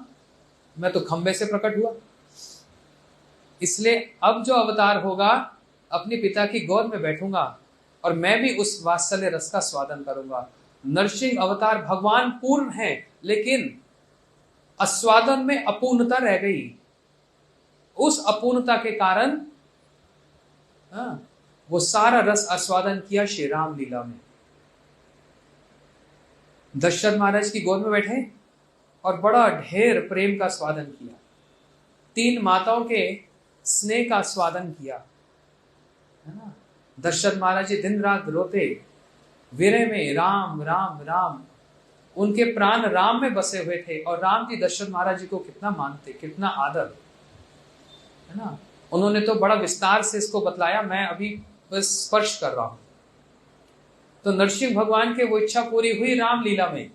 मैं तो खंबे से प्रकट हुआ। इसलिए अब जो अवतार होगा, अपने पिता की गोद में बैठूंगा और मैं भी उस वात्सल्य रस का स्वादन करूंगा। नरसिंह अवतार भगवान पूर्ण है, लेकिन आस्वादन में अपूर्णता रह गई। उस अपूर्णता के कारण वो सारा रस आस्वादन किया श्री राम लीला में। दशरथ महाराज की गोद में बैठे और बड़ा ढेर प्रेम का स्वादन किया। 3 माताओं के स्नेह का स्वादन किया, है ना। दशरथ महाराज जी दिन रात रोते, विरह में राम राम राम। उनके प्राण राम में बसे हुए थे, और राम जी दशरथ महाराज जी को कितना मानते, कितना आदर, है ना। उन्होंने तो बड़ा विस्तार से इसको बतलाया, मैं अभी बस स्पर्श कर रहा हूं। तो नरसिंह भगवान के वो इच्छा पूरी हुई राम लीला में,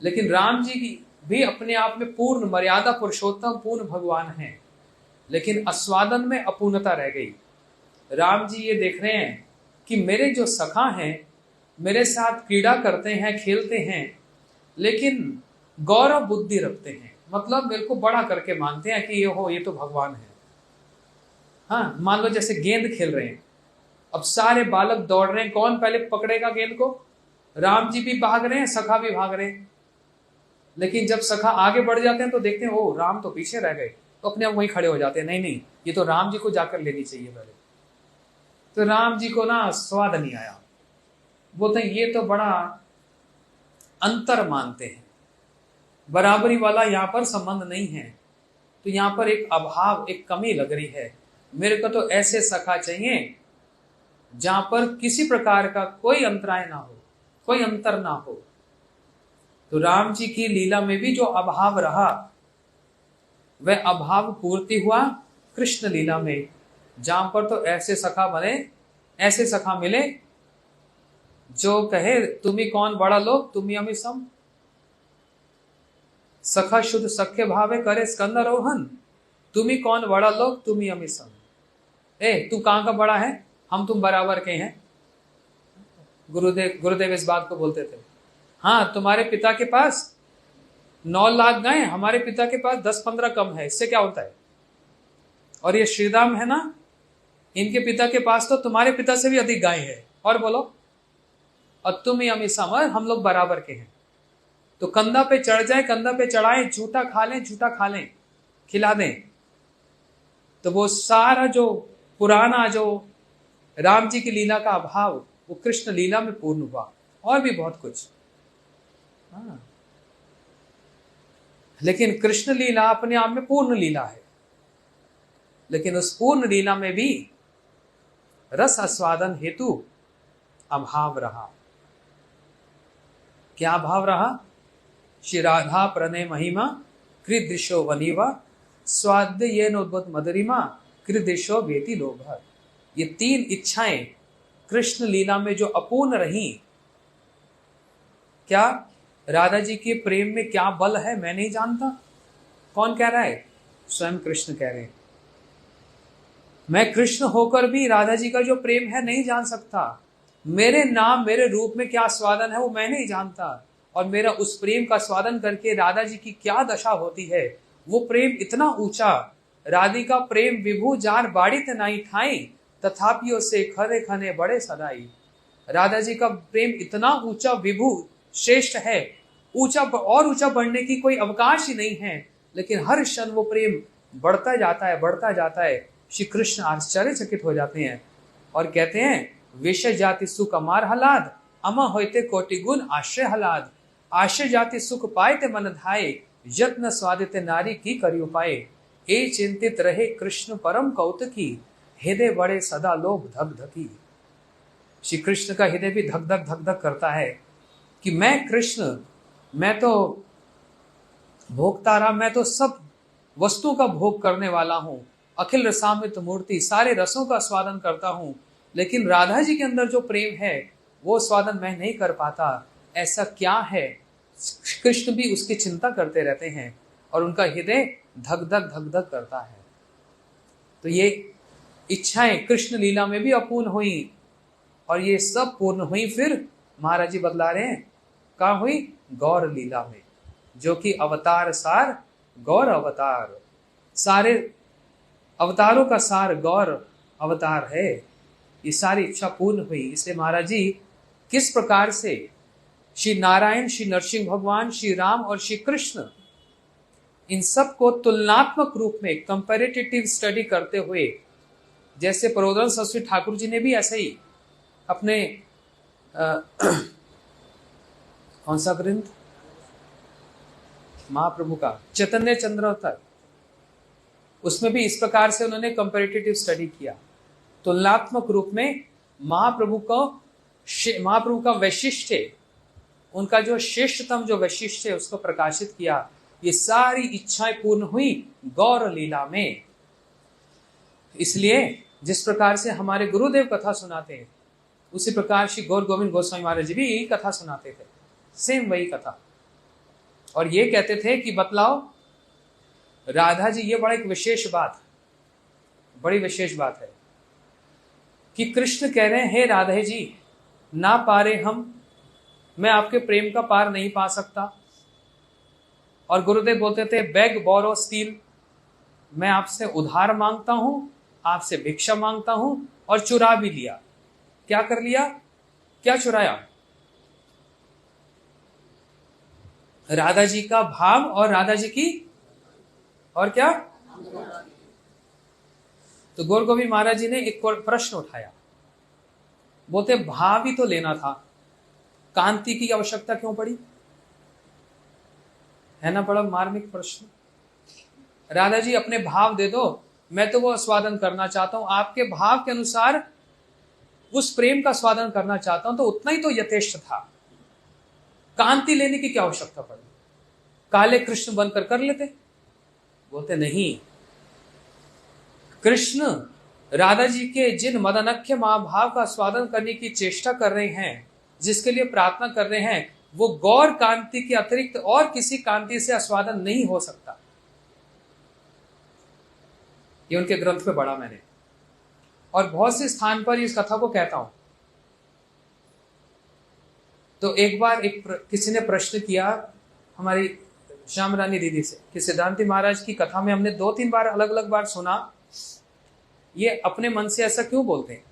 लेकिन राम जी की भी अपने आप में पूर्ण मर्यादा पुरुषोत्तम पूर्ण भगवान हैं, लेकिन आस्वादन में अपूर्णता रह गई। राम जी ये देख रहे हैं कि मेरे जो सखा हैं मेरे साथ क्रीड़ा करते हैं, खेलते हैं, लेकिन गौरव बुद्धि रखते हैं, मतलब मेरे को बड़ा करके मानते हैं कि ये तो भगवान है। हाँ, मान लो जैसे गेंद खेल रहे हैं, अब सारे बालक दौड़ रहे हैं, कौन पहले पकड़ेगा गेंद को? राम जी भी भाग रहे हैं, सखा भी भाग रहे हैं, लेकिन जब सखा आगे बढ़ जाते हैं तो देखते हैं ओ राम तो पीछे रह गए, तो अपने आप वहीं खड़े हो जाते हैं, नहीं ये तो राम जी को जाकर लेनी चाहिए पहले। तो राम जी को ना स्वाद नहीं आया, बोलते हैं ये तो बड़ा अंतर मानते हैं, बराबरी वाला यहाँ पर संबंध नहीं है, तो यहाँ पर एक अभाव, एक कमी लग रही है। मेरे को तो ऐसे सखा चाहिए जहां पर किसी प्रकार का कोई अंतराय ना हो, कोई अंतर ना हो। तो राम जी की लीला में भी जो अभाव रहा, वह अभाव पूर्ति हुआ कृष्ण लीला में, जहां पर तो ऐसे सखा बने, ऐसे सखा मिले जो कहे तुम्ही कौन बड़ा लोग, तुम्ही अमी सम। सखा शुद्ध सख्य भावे करे स्कंद आरोहण, तुम्ही कौन बड़ा लोग, तुम्ही अमी सम। तू कहां का बड़ा है, हम तुम बराबर के हैं। गुरुदेव इस बात को बोलते थे। हाँ, तुम्हारे पिता के पास 9 लाख गाय, हमारे पिता के पास 10-15 कम है, इससे क्या होता है? और ये श्रीराम है ना, इनके पिता के पास तो तुम्हारे पिता से भी अधिक गाय है, और बोलो, और तुम ही अमी समर, हम लोग बराबर के हैं। तो कंधा पे चढ़ जाए, कंधा पे चढ़ाए, झूठा खा लें, झूठा खा लें, खिला दें, तो वो सारा जो पुराना जो राम जी की लीला का अभाव वो कृष्ण लीला में पूर्ण हुआ। और भी बहुत कुछ, हाँ। लेकिन कृष्ण लीला अपने आप में पूर्ण लीला है, लेकिन उस पूर्ण लीला में भी रस आस्वादन हेतु अभाव रहा। क्या अभाव रहा? श्री राधा प्रणय महिमा कृदृशो वनीवा स्वाद्य ये नोद्भुत मदरिमा कृदृशो बेति लोभ। ये तीन इच्छाएं कृष्ण लीला में जो अपूर्ण रही, क्या राधा जी के प्रेम में क्या बल है मैं नहीं जानता। कौन कह रहा है? स्वयं कृष्ण कह रहे हैं। मैं कृष्ण होकर भी राधा जी का जो प्रेम है नहीं जान सकता। मेरे नाम मेरे रूप में क्या स्वादन है वो मैं नहीं जानता, और मेरा उस प्रेम का स्वादन करके राधा जी की क्या दशा होती है। वो प्रेम इतना ऊंचा, राधिका प्रेम विभु जान बाड़ित नाई ठाई तथापियों से खरे खने बड़े सदाई। राधा जी का प्रेम इतना ऊंचा विभु श्रेष्ठ है, ऊंचा और ऊंचा बढ़ने की कोई अवकाश ही नहीं है, लेकिन हर क्षण वो प्रेम बढ़ता जाता है, बढ़ता जाता है। श्री कृष्ण आश्चर्यचकित हो जाते हैं और कहते हैं, विषय जाति सुख अमार हलाद अमा होते कोटि गुण आश्रय हलाद। आश्रय जाति सुख पाए ते मन धाये यत्न स्वादित नारी की करी उपाय। ए चिंतित रहे कृष्ण परम कौतकी हृदय बड़े सदा लोभ धक धकी। श्री कृष्ण का हृदय भी धक धक धक धक करता है कि मैं कृष्ण, मैं तो भोगतारा, मैं तो सब वस्तुओं का भोग करने वाला हूं, अखिल रसामृत मूर्ति, सारे रसों का स्वादन करता हूं, लेकिन राधा जी के अंदर जो प्रेम है वो स्वादन मैं नहीं कर पाता। ऐसा क्या है? कृष्ण भी उसकी चिंता करते रहते हैं और उनका हृदय धक धक धक धक करता है। तो ये इच्छाएं कृष्ण लीला में भी अपूर्ण हुई और ये सब पूर्ण हुई फिर महाराज जी बतला रहे हैं कहाँ हुई? गौर लीला में, जो कि अवतार सार गौर अवतार, सारे अवतारों का सार गौर अवतार है। ये सारी इच्छा पूर्ण हुई। इसलिए महाराज जी किस प्रकार से श्री नारायण, श्री नरसिंह भगवान, श्री राम और श्री कृष्ण, इन सब को तुलनात्मक रूप में कंपैरेटिव स्टडी करते हुए, जैसे प्रबोधन सरस्वती ठाकुर जी ने भी ऐसे ही अपने कौन सा ग्रंथ महाप्रभु का चैतन्य चंद्रोत्तर, उसमें भी इस प्रकार से उन्होंने कंपैरेटिव स्टडी किया। तुलनात्मक रूप में महाप्रभु का वैशिष्ट्य, उनका जो श्रेष्ठतम जो वैशिष्ट्य है उसको प्रकाशित किया। ये सारी इच्छाएं पूर्ण हुई गौर लीला में। इसलिए जिस प्रकार से हमारे गुरुदेव कथा सुनाते हैं, उसी प्रकार श्री गौर गोविंद गोस्वामी महाराज जी भी यही कथा सुनाते थे, सेम वही कथा। और ये कहते थे कि बतलाओ राधा जी, ये बड़ा एक विशेष बात, बड़ी विशेष बात है कि कृष्ण कह रहे हैं, हे राधे जी, ना पारे हम, मैं आपके प्रेम का पार नहीं पा सकता। और गुरुदेव बोलते थे, बेग बोरो स्टील, मैं आपसे उधार मांगता हूं, आपसे भिक्षा मांगता हूं, और चुरा भी लिया। क्या कर लिया? क्या चुराया? राधा जी का भाव और राधा जी की, और क्या? तो गौर गोविंद महाराज जी ने एक प्रश्न उठाया, बोलते भाव ही तो लेना था, कांति की आवश्यकता क्यों पड़ी? है ना बड़ा मार्मिक प्रश्न। राधा जी अपने भाव दे दो, मैं तो वो स्वादन करना चाहता हूं, आपके भाव के अनुसार उस प्रेम का स्वादन करना चाहता हूं, तो उतना ही तो यथेष्ट था। कांति लेने की क्या आवश्यकता पड़ी? काले कृष्ण बनकर कर लेते। बोलते नहीं, कृष्ण राधा जी के जिन मदनख्य महाभाव का स्वादन करने की चेष्टा कर रहे हैं, जिसके लिए प्रार्थना कर रहे हैं, वो गौर कांति के अतिरिक्त और किसी कांति से आस्वादन नहीं हो सकता। ये उनके ग्रंथ में पढ़ा मैंने, और बहुत से स्थान पर इस कथा को कहता हूं। तो एक बार किसी ने प्रश्न किया हमारी श्याम रानी दीदी से कि सिद्धांति महाराज की कथा में हमने 2-3 बार अलग अलग बार सुना, ये अपने मन से ऐसा क्यों बोलते हैं?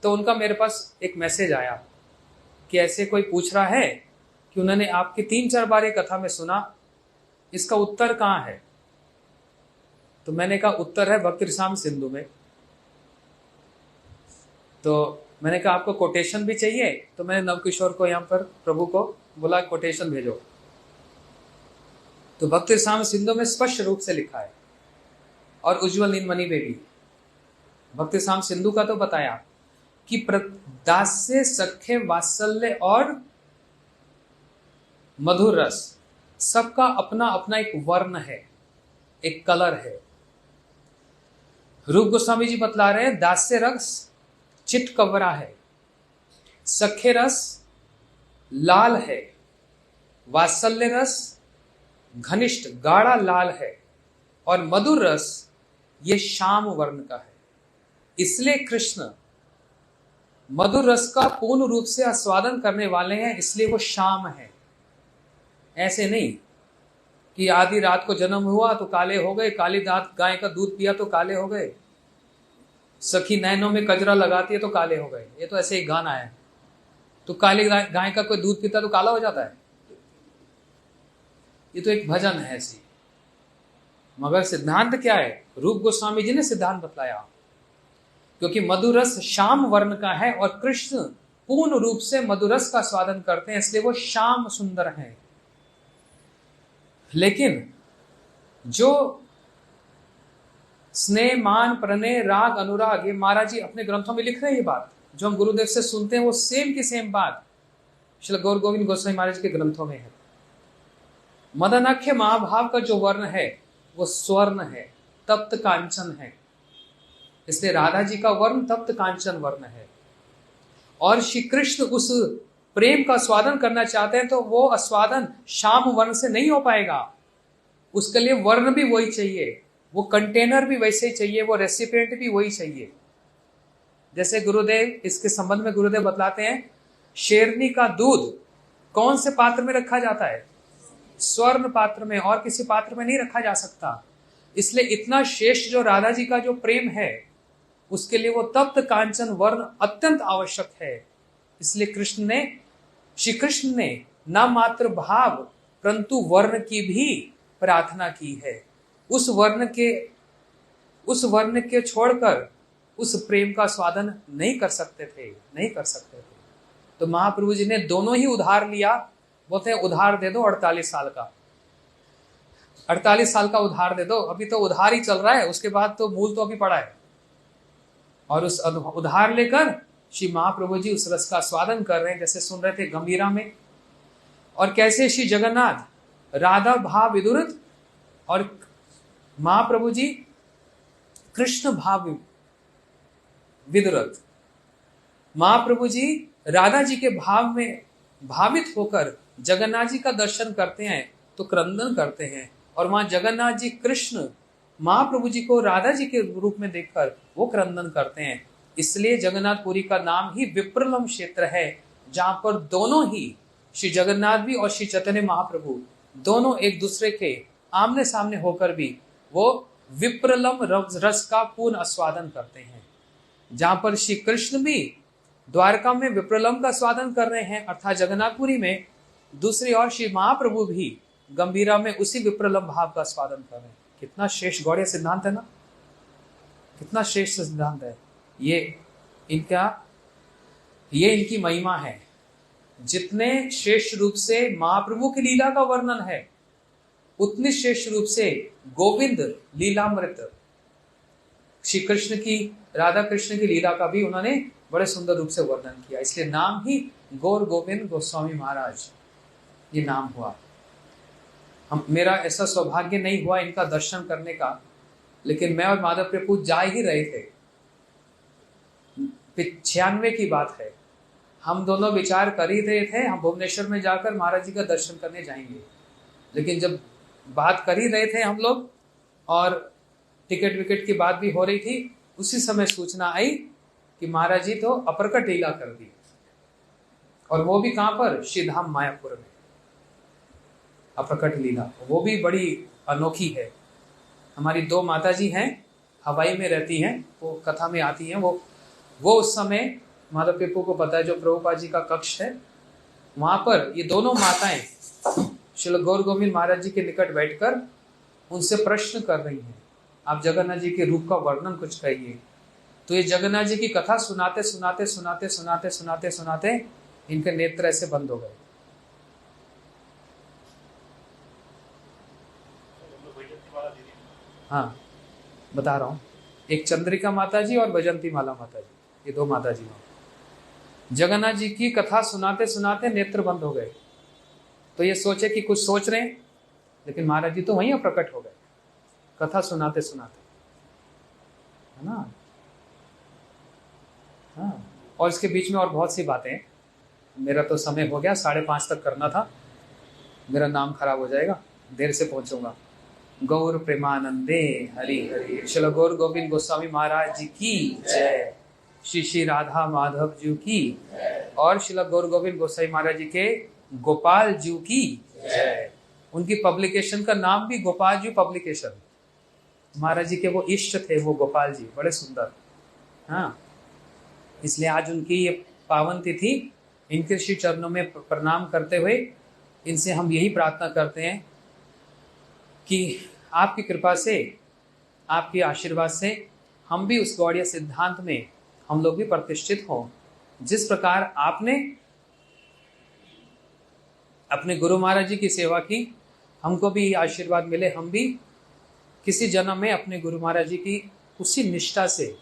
तो उनका मेरे पास एक मैसेज आया कि ऐसे कोई पूछ रहा है कि उन्होंने आपकी 3-4 बार ये कथा में सुना, इसका उत्तर कहाँ है? तो मैंने कहा उत्तर है भक्ति रसाम सिंधु में। तो मैंने कहा आपको कोटेशन भी चाहिए, तो मैंने नवकिशोर को यहाँ पर प्रभु को बोला कोटेशन भेजो। तो भक्ति रसामृत सिंधु में स्पष्ट रूप से लिखा है, और उज्जवल नीलमणि में भी। भक्ति रसामृत सिंधु का तो बताया कि दास्य सख्य वात्सल्य और मधुर रस सबका अपना अपना एक वर्ण है, एक कलर है। रूप गोस्वामी जी बतला रहे हैं दास्य रस चित कवरा है, सख्य रस लाल है, वात्सल्य रस घनिष्ठ गाढ़ा लाल है, और मधुर रस ये श्याम वर्ण का है। इसलिए कृष्ण मधुर रस का पूर्ण रूप से आस्वादन करने वाले हैं, इसलिए वो श्याम है। ऐसे नहीं कि आधी रात को जन्म हुआ तो काले हो गए, काली दांत गाय का दूध पिया तो काले हो गए, सखी नैनों में कजरा लगाती है तो काले हो गए। ये तो ऐसे ही गाना है। तो काली गाय का कोई दूध पीता तो काला हो जाता है? ये तो एक भजन है ऐसी। मगर सिद्धांत क्या है? रूप गोस्वामी जी ने सिद्धांत बतलाया, क्योंकि मधुरस श्याम वर्ण का है और कृष्ण पूर्ण रूप से मधुरस का स्वादन करते हैं, इसलिए वो श्याम सुंदर हैं। लेकिन जो स्नेह मान प्रणय राग अनुराग, ये महाराज जी अपने ग्रंथों में लिख रहे हैं। ये बात जो हम गुरुदेव से सुनते हैं वो सेम की सेम बात श्री गौर गोविंद गोस्वामी महाराज के ग्रंथों में है। मदनाख्य महाभाव का जो वर्ण है वो स्वर्ण है, तप्त कांचन है, इसलिए राधा जी का वर्ण तप्त कांचन वर्ण है। और श्री कृष्ण उस प्रेम का स्वादन करना चाहते हैं तो वो आस्वादन श्याम वर्ण से नहीं हो पाएगा। उसके लिए वर्ण भी वही चाहिए, वो कंटेनर भी वैसे ही चाहिए, वो रेसिपिएंट भी वही चाहिए। जैसे गुरुदेव इसके संबंध में गुरुदेव बतलाते हैं, शेरनी का दूध कौन से पात्र में रखा जाता है? स्वर्ण पात्र में, और किसी पात्र में नहीं रखा जा सकता। इसलिए इतना श्रेष्ठ जो राधा जी का जो प्रेम है उसके लिए वो तप्त कांचन वर्ण अत्यंत आवश्यक है। इसलिए श्री कृष्ण ने न मात्र भाव परंतु वर्ण की भी प्रार्थना की है। उस वर्ण के छोड़कर उस प्रेम का स्वादन नहीं कर सकते थे। तो महाप्रभु जी ने दोनों ही उधार लिया। बोलते हैं उधार दे दो 48 साल का, 48 साल का उधार दे दो। अभी तो उधार ही चल रहा है, उसके बाद तो मूल तो अभी पड़ा है। और उस उधार लेकर श्री महाप्रभु जी उस रस का स्वादन कर रहे हैं, जैसे सुन रहे थे गंभीरा में। और कैसे श्री जगन्नाथ राधा भाव विदुरत और महाप्रभु जी कृष्ण भाव विदुरत। महाप्रभु जी राधा जी के भाव में भावित होकर जगन्नाथ जी का दर्शन करते हैं तो क्रंदन करते हैं, और वहां जगन्नाथ जी कृष्ण महाप्रभु जी को राधा जी के रूप में देखकर वो क्रंदन करते हैं। इसलिए जगन्नाथपुरी का नाम ही विप्रलम क्षेत्र है, जहां पर दोनों ही श्री जगन्नाथ भी और श्री चैतन्य महाप्रभु दोनों एक दूसरे के आमने सामने होकर भी वो विप्रलम रस का पूर्ण आस्वादन करते हैं। जहां पर श्री कृष्ण भी द्वारका में विप्रलम का स्वादन कर रहे हैं अर्थात जगन्नाथपुरी में, दूसरी ओर श्री महाप्रभु भी गंभीरा में उसी विप्रलम भाव का स्वादन कर रहे हैं। कितना श्रेष्ठ गौड़ीय सिद्धांत है ना, कितना श्रेष्ठ सिद्धांत है। ये इनकी महिमा है। जितने श्रेष्ठ रूप से महाप्रभु की लीला का वर्णन है उतनी श्रेष्ठ रूप से गोविंद लीलामृत श्री कृष्ण की राधा कृष्ण की लीला का भी उन्होंने बड़े सुंदर रूप से वर्णन किया। इसलिए नाम ही गौर गोविंद गोस्वामी महाराज ये नाम हुआ। मेरा ऐसा सौभाग्य नहीं हुआ इनका दर्शन करने का, लेकिन मैं और माधव प्रभु जा ही रहे थे। 96 की बात है, हम दोनों विचार कर ही रहे थे हम भुवनेश्वर में जाकर महाराज जी का दर्शन करने जाएंगे। लेकिन जब बात कर ही रहे थे हम लोग और टिकट विकेट की बात भी हो रही थी, उसी समय सूचना आई कि महाराज जी तो अपरकट लीला कर दी, और वो भी कहां पर? श्रीधाम मायापुर में अपरकट लीला। वो भी बड़ी अनोखी है। हमारी 2 माता जी हैं, हवाई में रहती हैं, वो कथा में आती हैं। वो उस समय माधव पेपू को पता है जो प्रभुपाद जी का कक्ष है, वहां पर ये दोनों माताएं श्री गौर गोविंद महाराज जी के निकट बैठकर उनसे प्रश्न कर रही हैं, आप जगन्नाथ जी के रूप का वर्णन कुछ कहिए। तो ये जगन्नाथ जी की कथा सुनाते सुनाते सुनाते सुनाते सुनाते सुनाते इनके नेत्र ऐसे बंद हो गए। हाँ बता रहा हूँ, एक चंद्रिका माता जी और वैजंती माला माता जी, ये दो माता जी जगन्नाथ जी की कथा सुनाते सुनाते नेत्र बंद हो गए। तो ये सोचे कि कुछ सोच रहे हैं, लेकिन महाराज जी तो वहीं प्रकट हो गए कथा सुनाते सुनाते, है ना। हाँ, और इसके बीच में और बहुत सी बातें। मेरा तो समय हो गया, 5:30 तक करना था, मेरा नाम खराब हो जाएगा, देर से पहुंचूंगा। गौर प्रेमानंदे हरि हरि। श्री गौर गोविंद गोस्वामी महाराज जी की जय, श्री श्री राधा माधव जी की, और श्री गौर गोविंद गोस्वामी महाराज जी के गोपाल जी की जय। उनकी पब्लिकेशन का नाम भी गोपाल जी पब्लिकेशन। महाराज जी के वो इष्ट थे, वो गोपाल जी, बड़े सुंदर। हाँ, इसलिए आज उनकी ये पावन तिथि, इनके श्री चरणों में प्रणाम करते हुए इनसे हम यही प्रार्थना करते हैं कि आपकी कृपा से, आपके आशीर्वाद से हम भी उस गौड़ीय सिद्धांत में हम लोग भी प्रतिष्ठित हों। जिस प्रकार आपने अपने गुरु महाराज जी की सेवा की, हमको भी आशीर्वाद मिले, हम भी किसी जन्म में अपने गुरु महाराज जी की उसी निष्ठा से,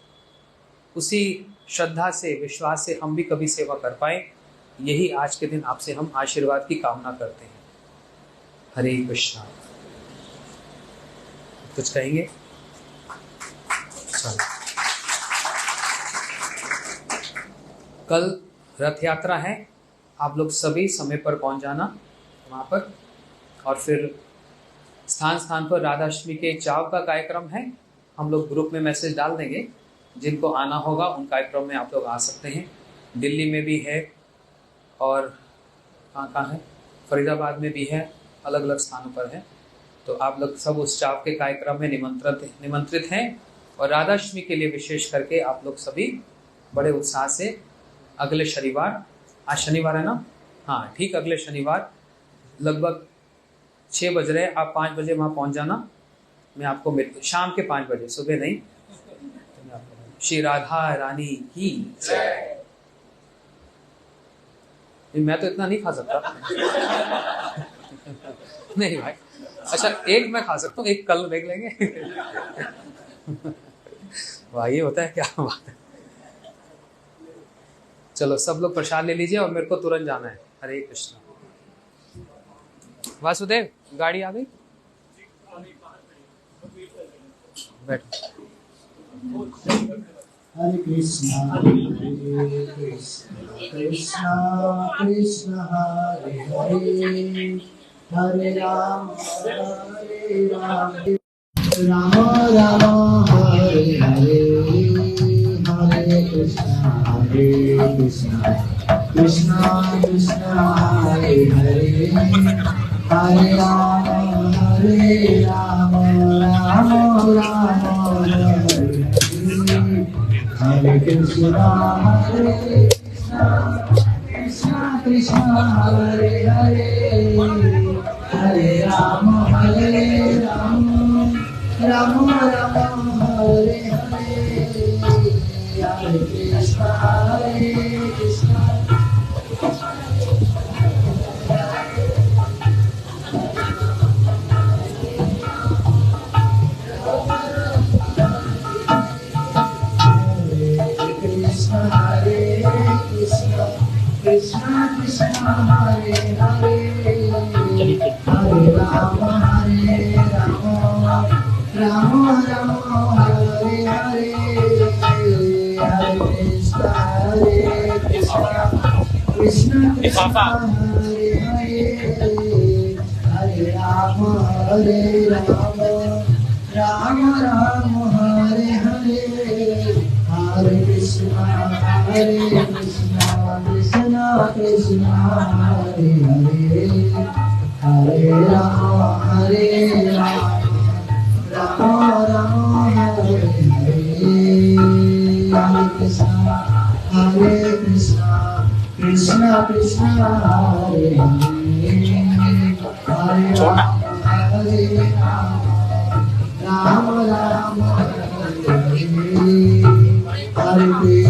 उसी श्रद्धा से, विश्वास से हम भी कभी सेवा कर पाए। यही आज के दिन आपसे हम आशीर्वाद की कामना करते हैं। हरे कृष्णा। कुछ कहेंगे? चलो, कल रथ यात्रा है, आप लोग सभी समय पर पहुंच जाना वहां पर। और फिर स्थान स्थान पर राधाष्टमी के चाव का कार्यक्रम है, हम लोग ग्रुप में मैसेज डाल देंगे, जिनको आना होगा उन कार्यक्रम में आप लोग आ सकते हैं। दिल्ली में भी है और कहाँ है, फरीदाबाद में भी है, अलग अलग स्थानों पर है। तो आप लोग सब उस चाव के कार्यक्रम में निमंत्रित हैं। और राधाष्टमी के लिए विशेष करके आप लोग सभी बड़े उत्साह से अगले शनिवार, आज शनिवार है ना, हाँ ठीक, अगले शनिवार लगभग 6 बज रहे, आप 5 बजे वहाँ पहुँच जाना। मैं आपको शाम के 5 बजे, सुबह नहीं। श्री राधा रानी की जय। मैं तो इतना नहीं खा सकता नहीं भाई, अच्छा एक मैं खा सकता हूँ, एक कल देख लेंगे वाह, ये होता है क्या बात है। चलो सब लोग प्रसाद ले लीजिए और मेरे को तुरंत जाना है। हरे कृष्णा। वासुदेव, गाड़ी आ गई, बैठ। हरे कृष्णा कृष्णा कृष्णा हरे हरे, हरे राम राम राम हरे हरे, हरे कृष्णा कृष्णा कृष्णा हरे हरे, हरे राम राम राम हरे हरे कृष्णा कृष्णा कृष्णा हरे हरे, हरे राम राम राम हरे हरे, हरे कृष्णा कृष्णा। कृष्णा कृष्णा हरे हरे, हरे राम राम राम हरे हरे, हरे कृष्णा कृष्णा कृष्णा हरे हरे, हरे राम राम राम हरे हरे, हरे कृष्णा कृष्णा कृष्णा हरे हरे, हरे राम राम राम हरे हरे, हरे कृष्णा कृष्णा कृष्णा हरे हरे, हरे राम राम हरे हरे, Hariti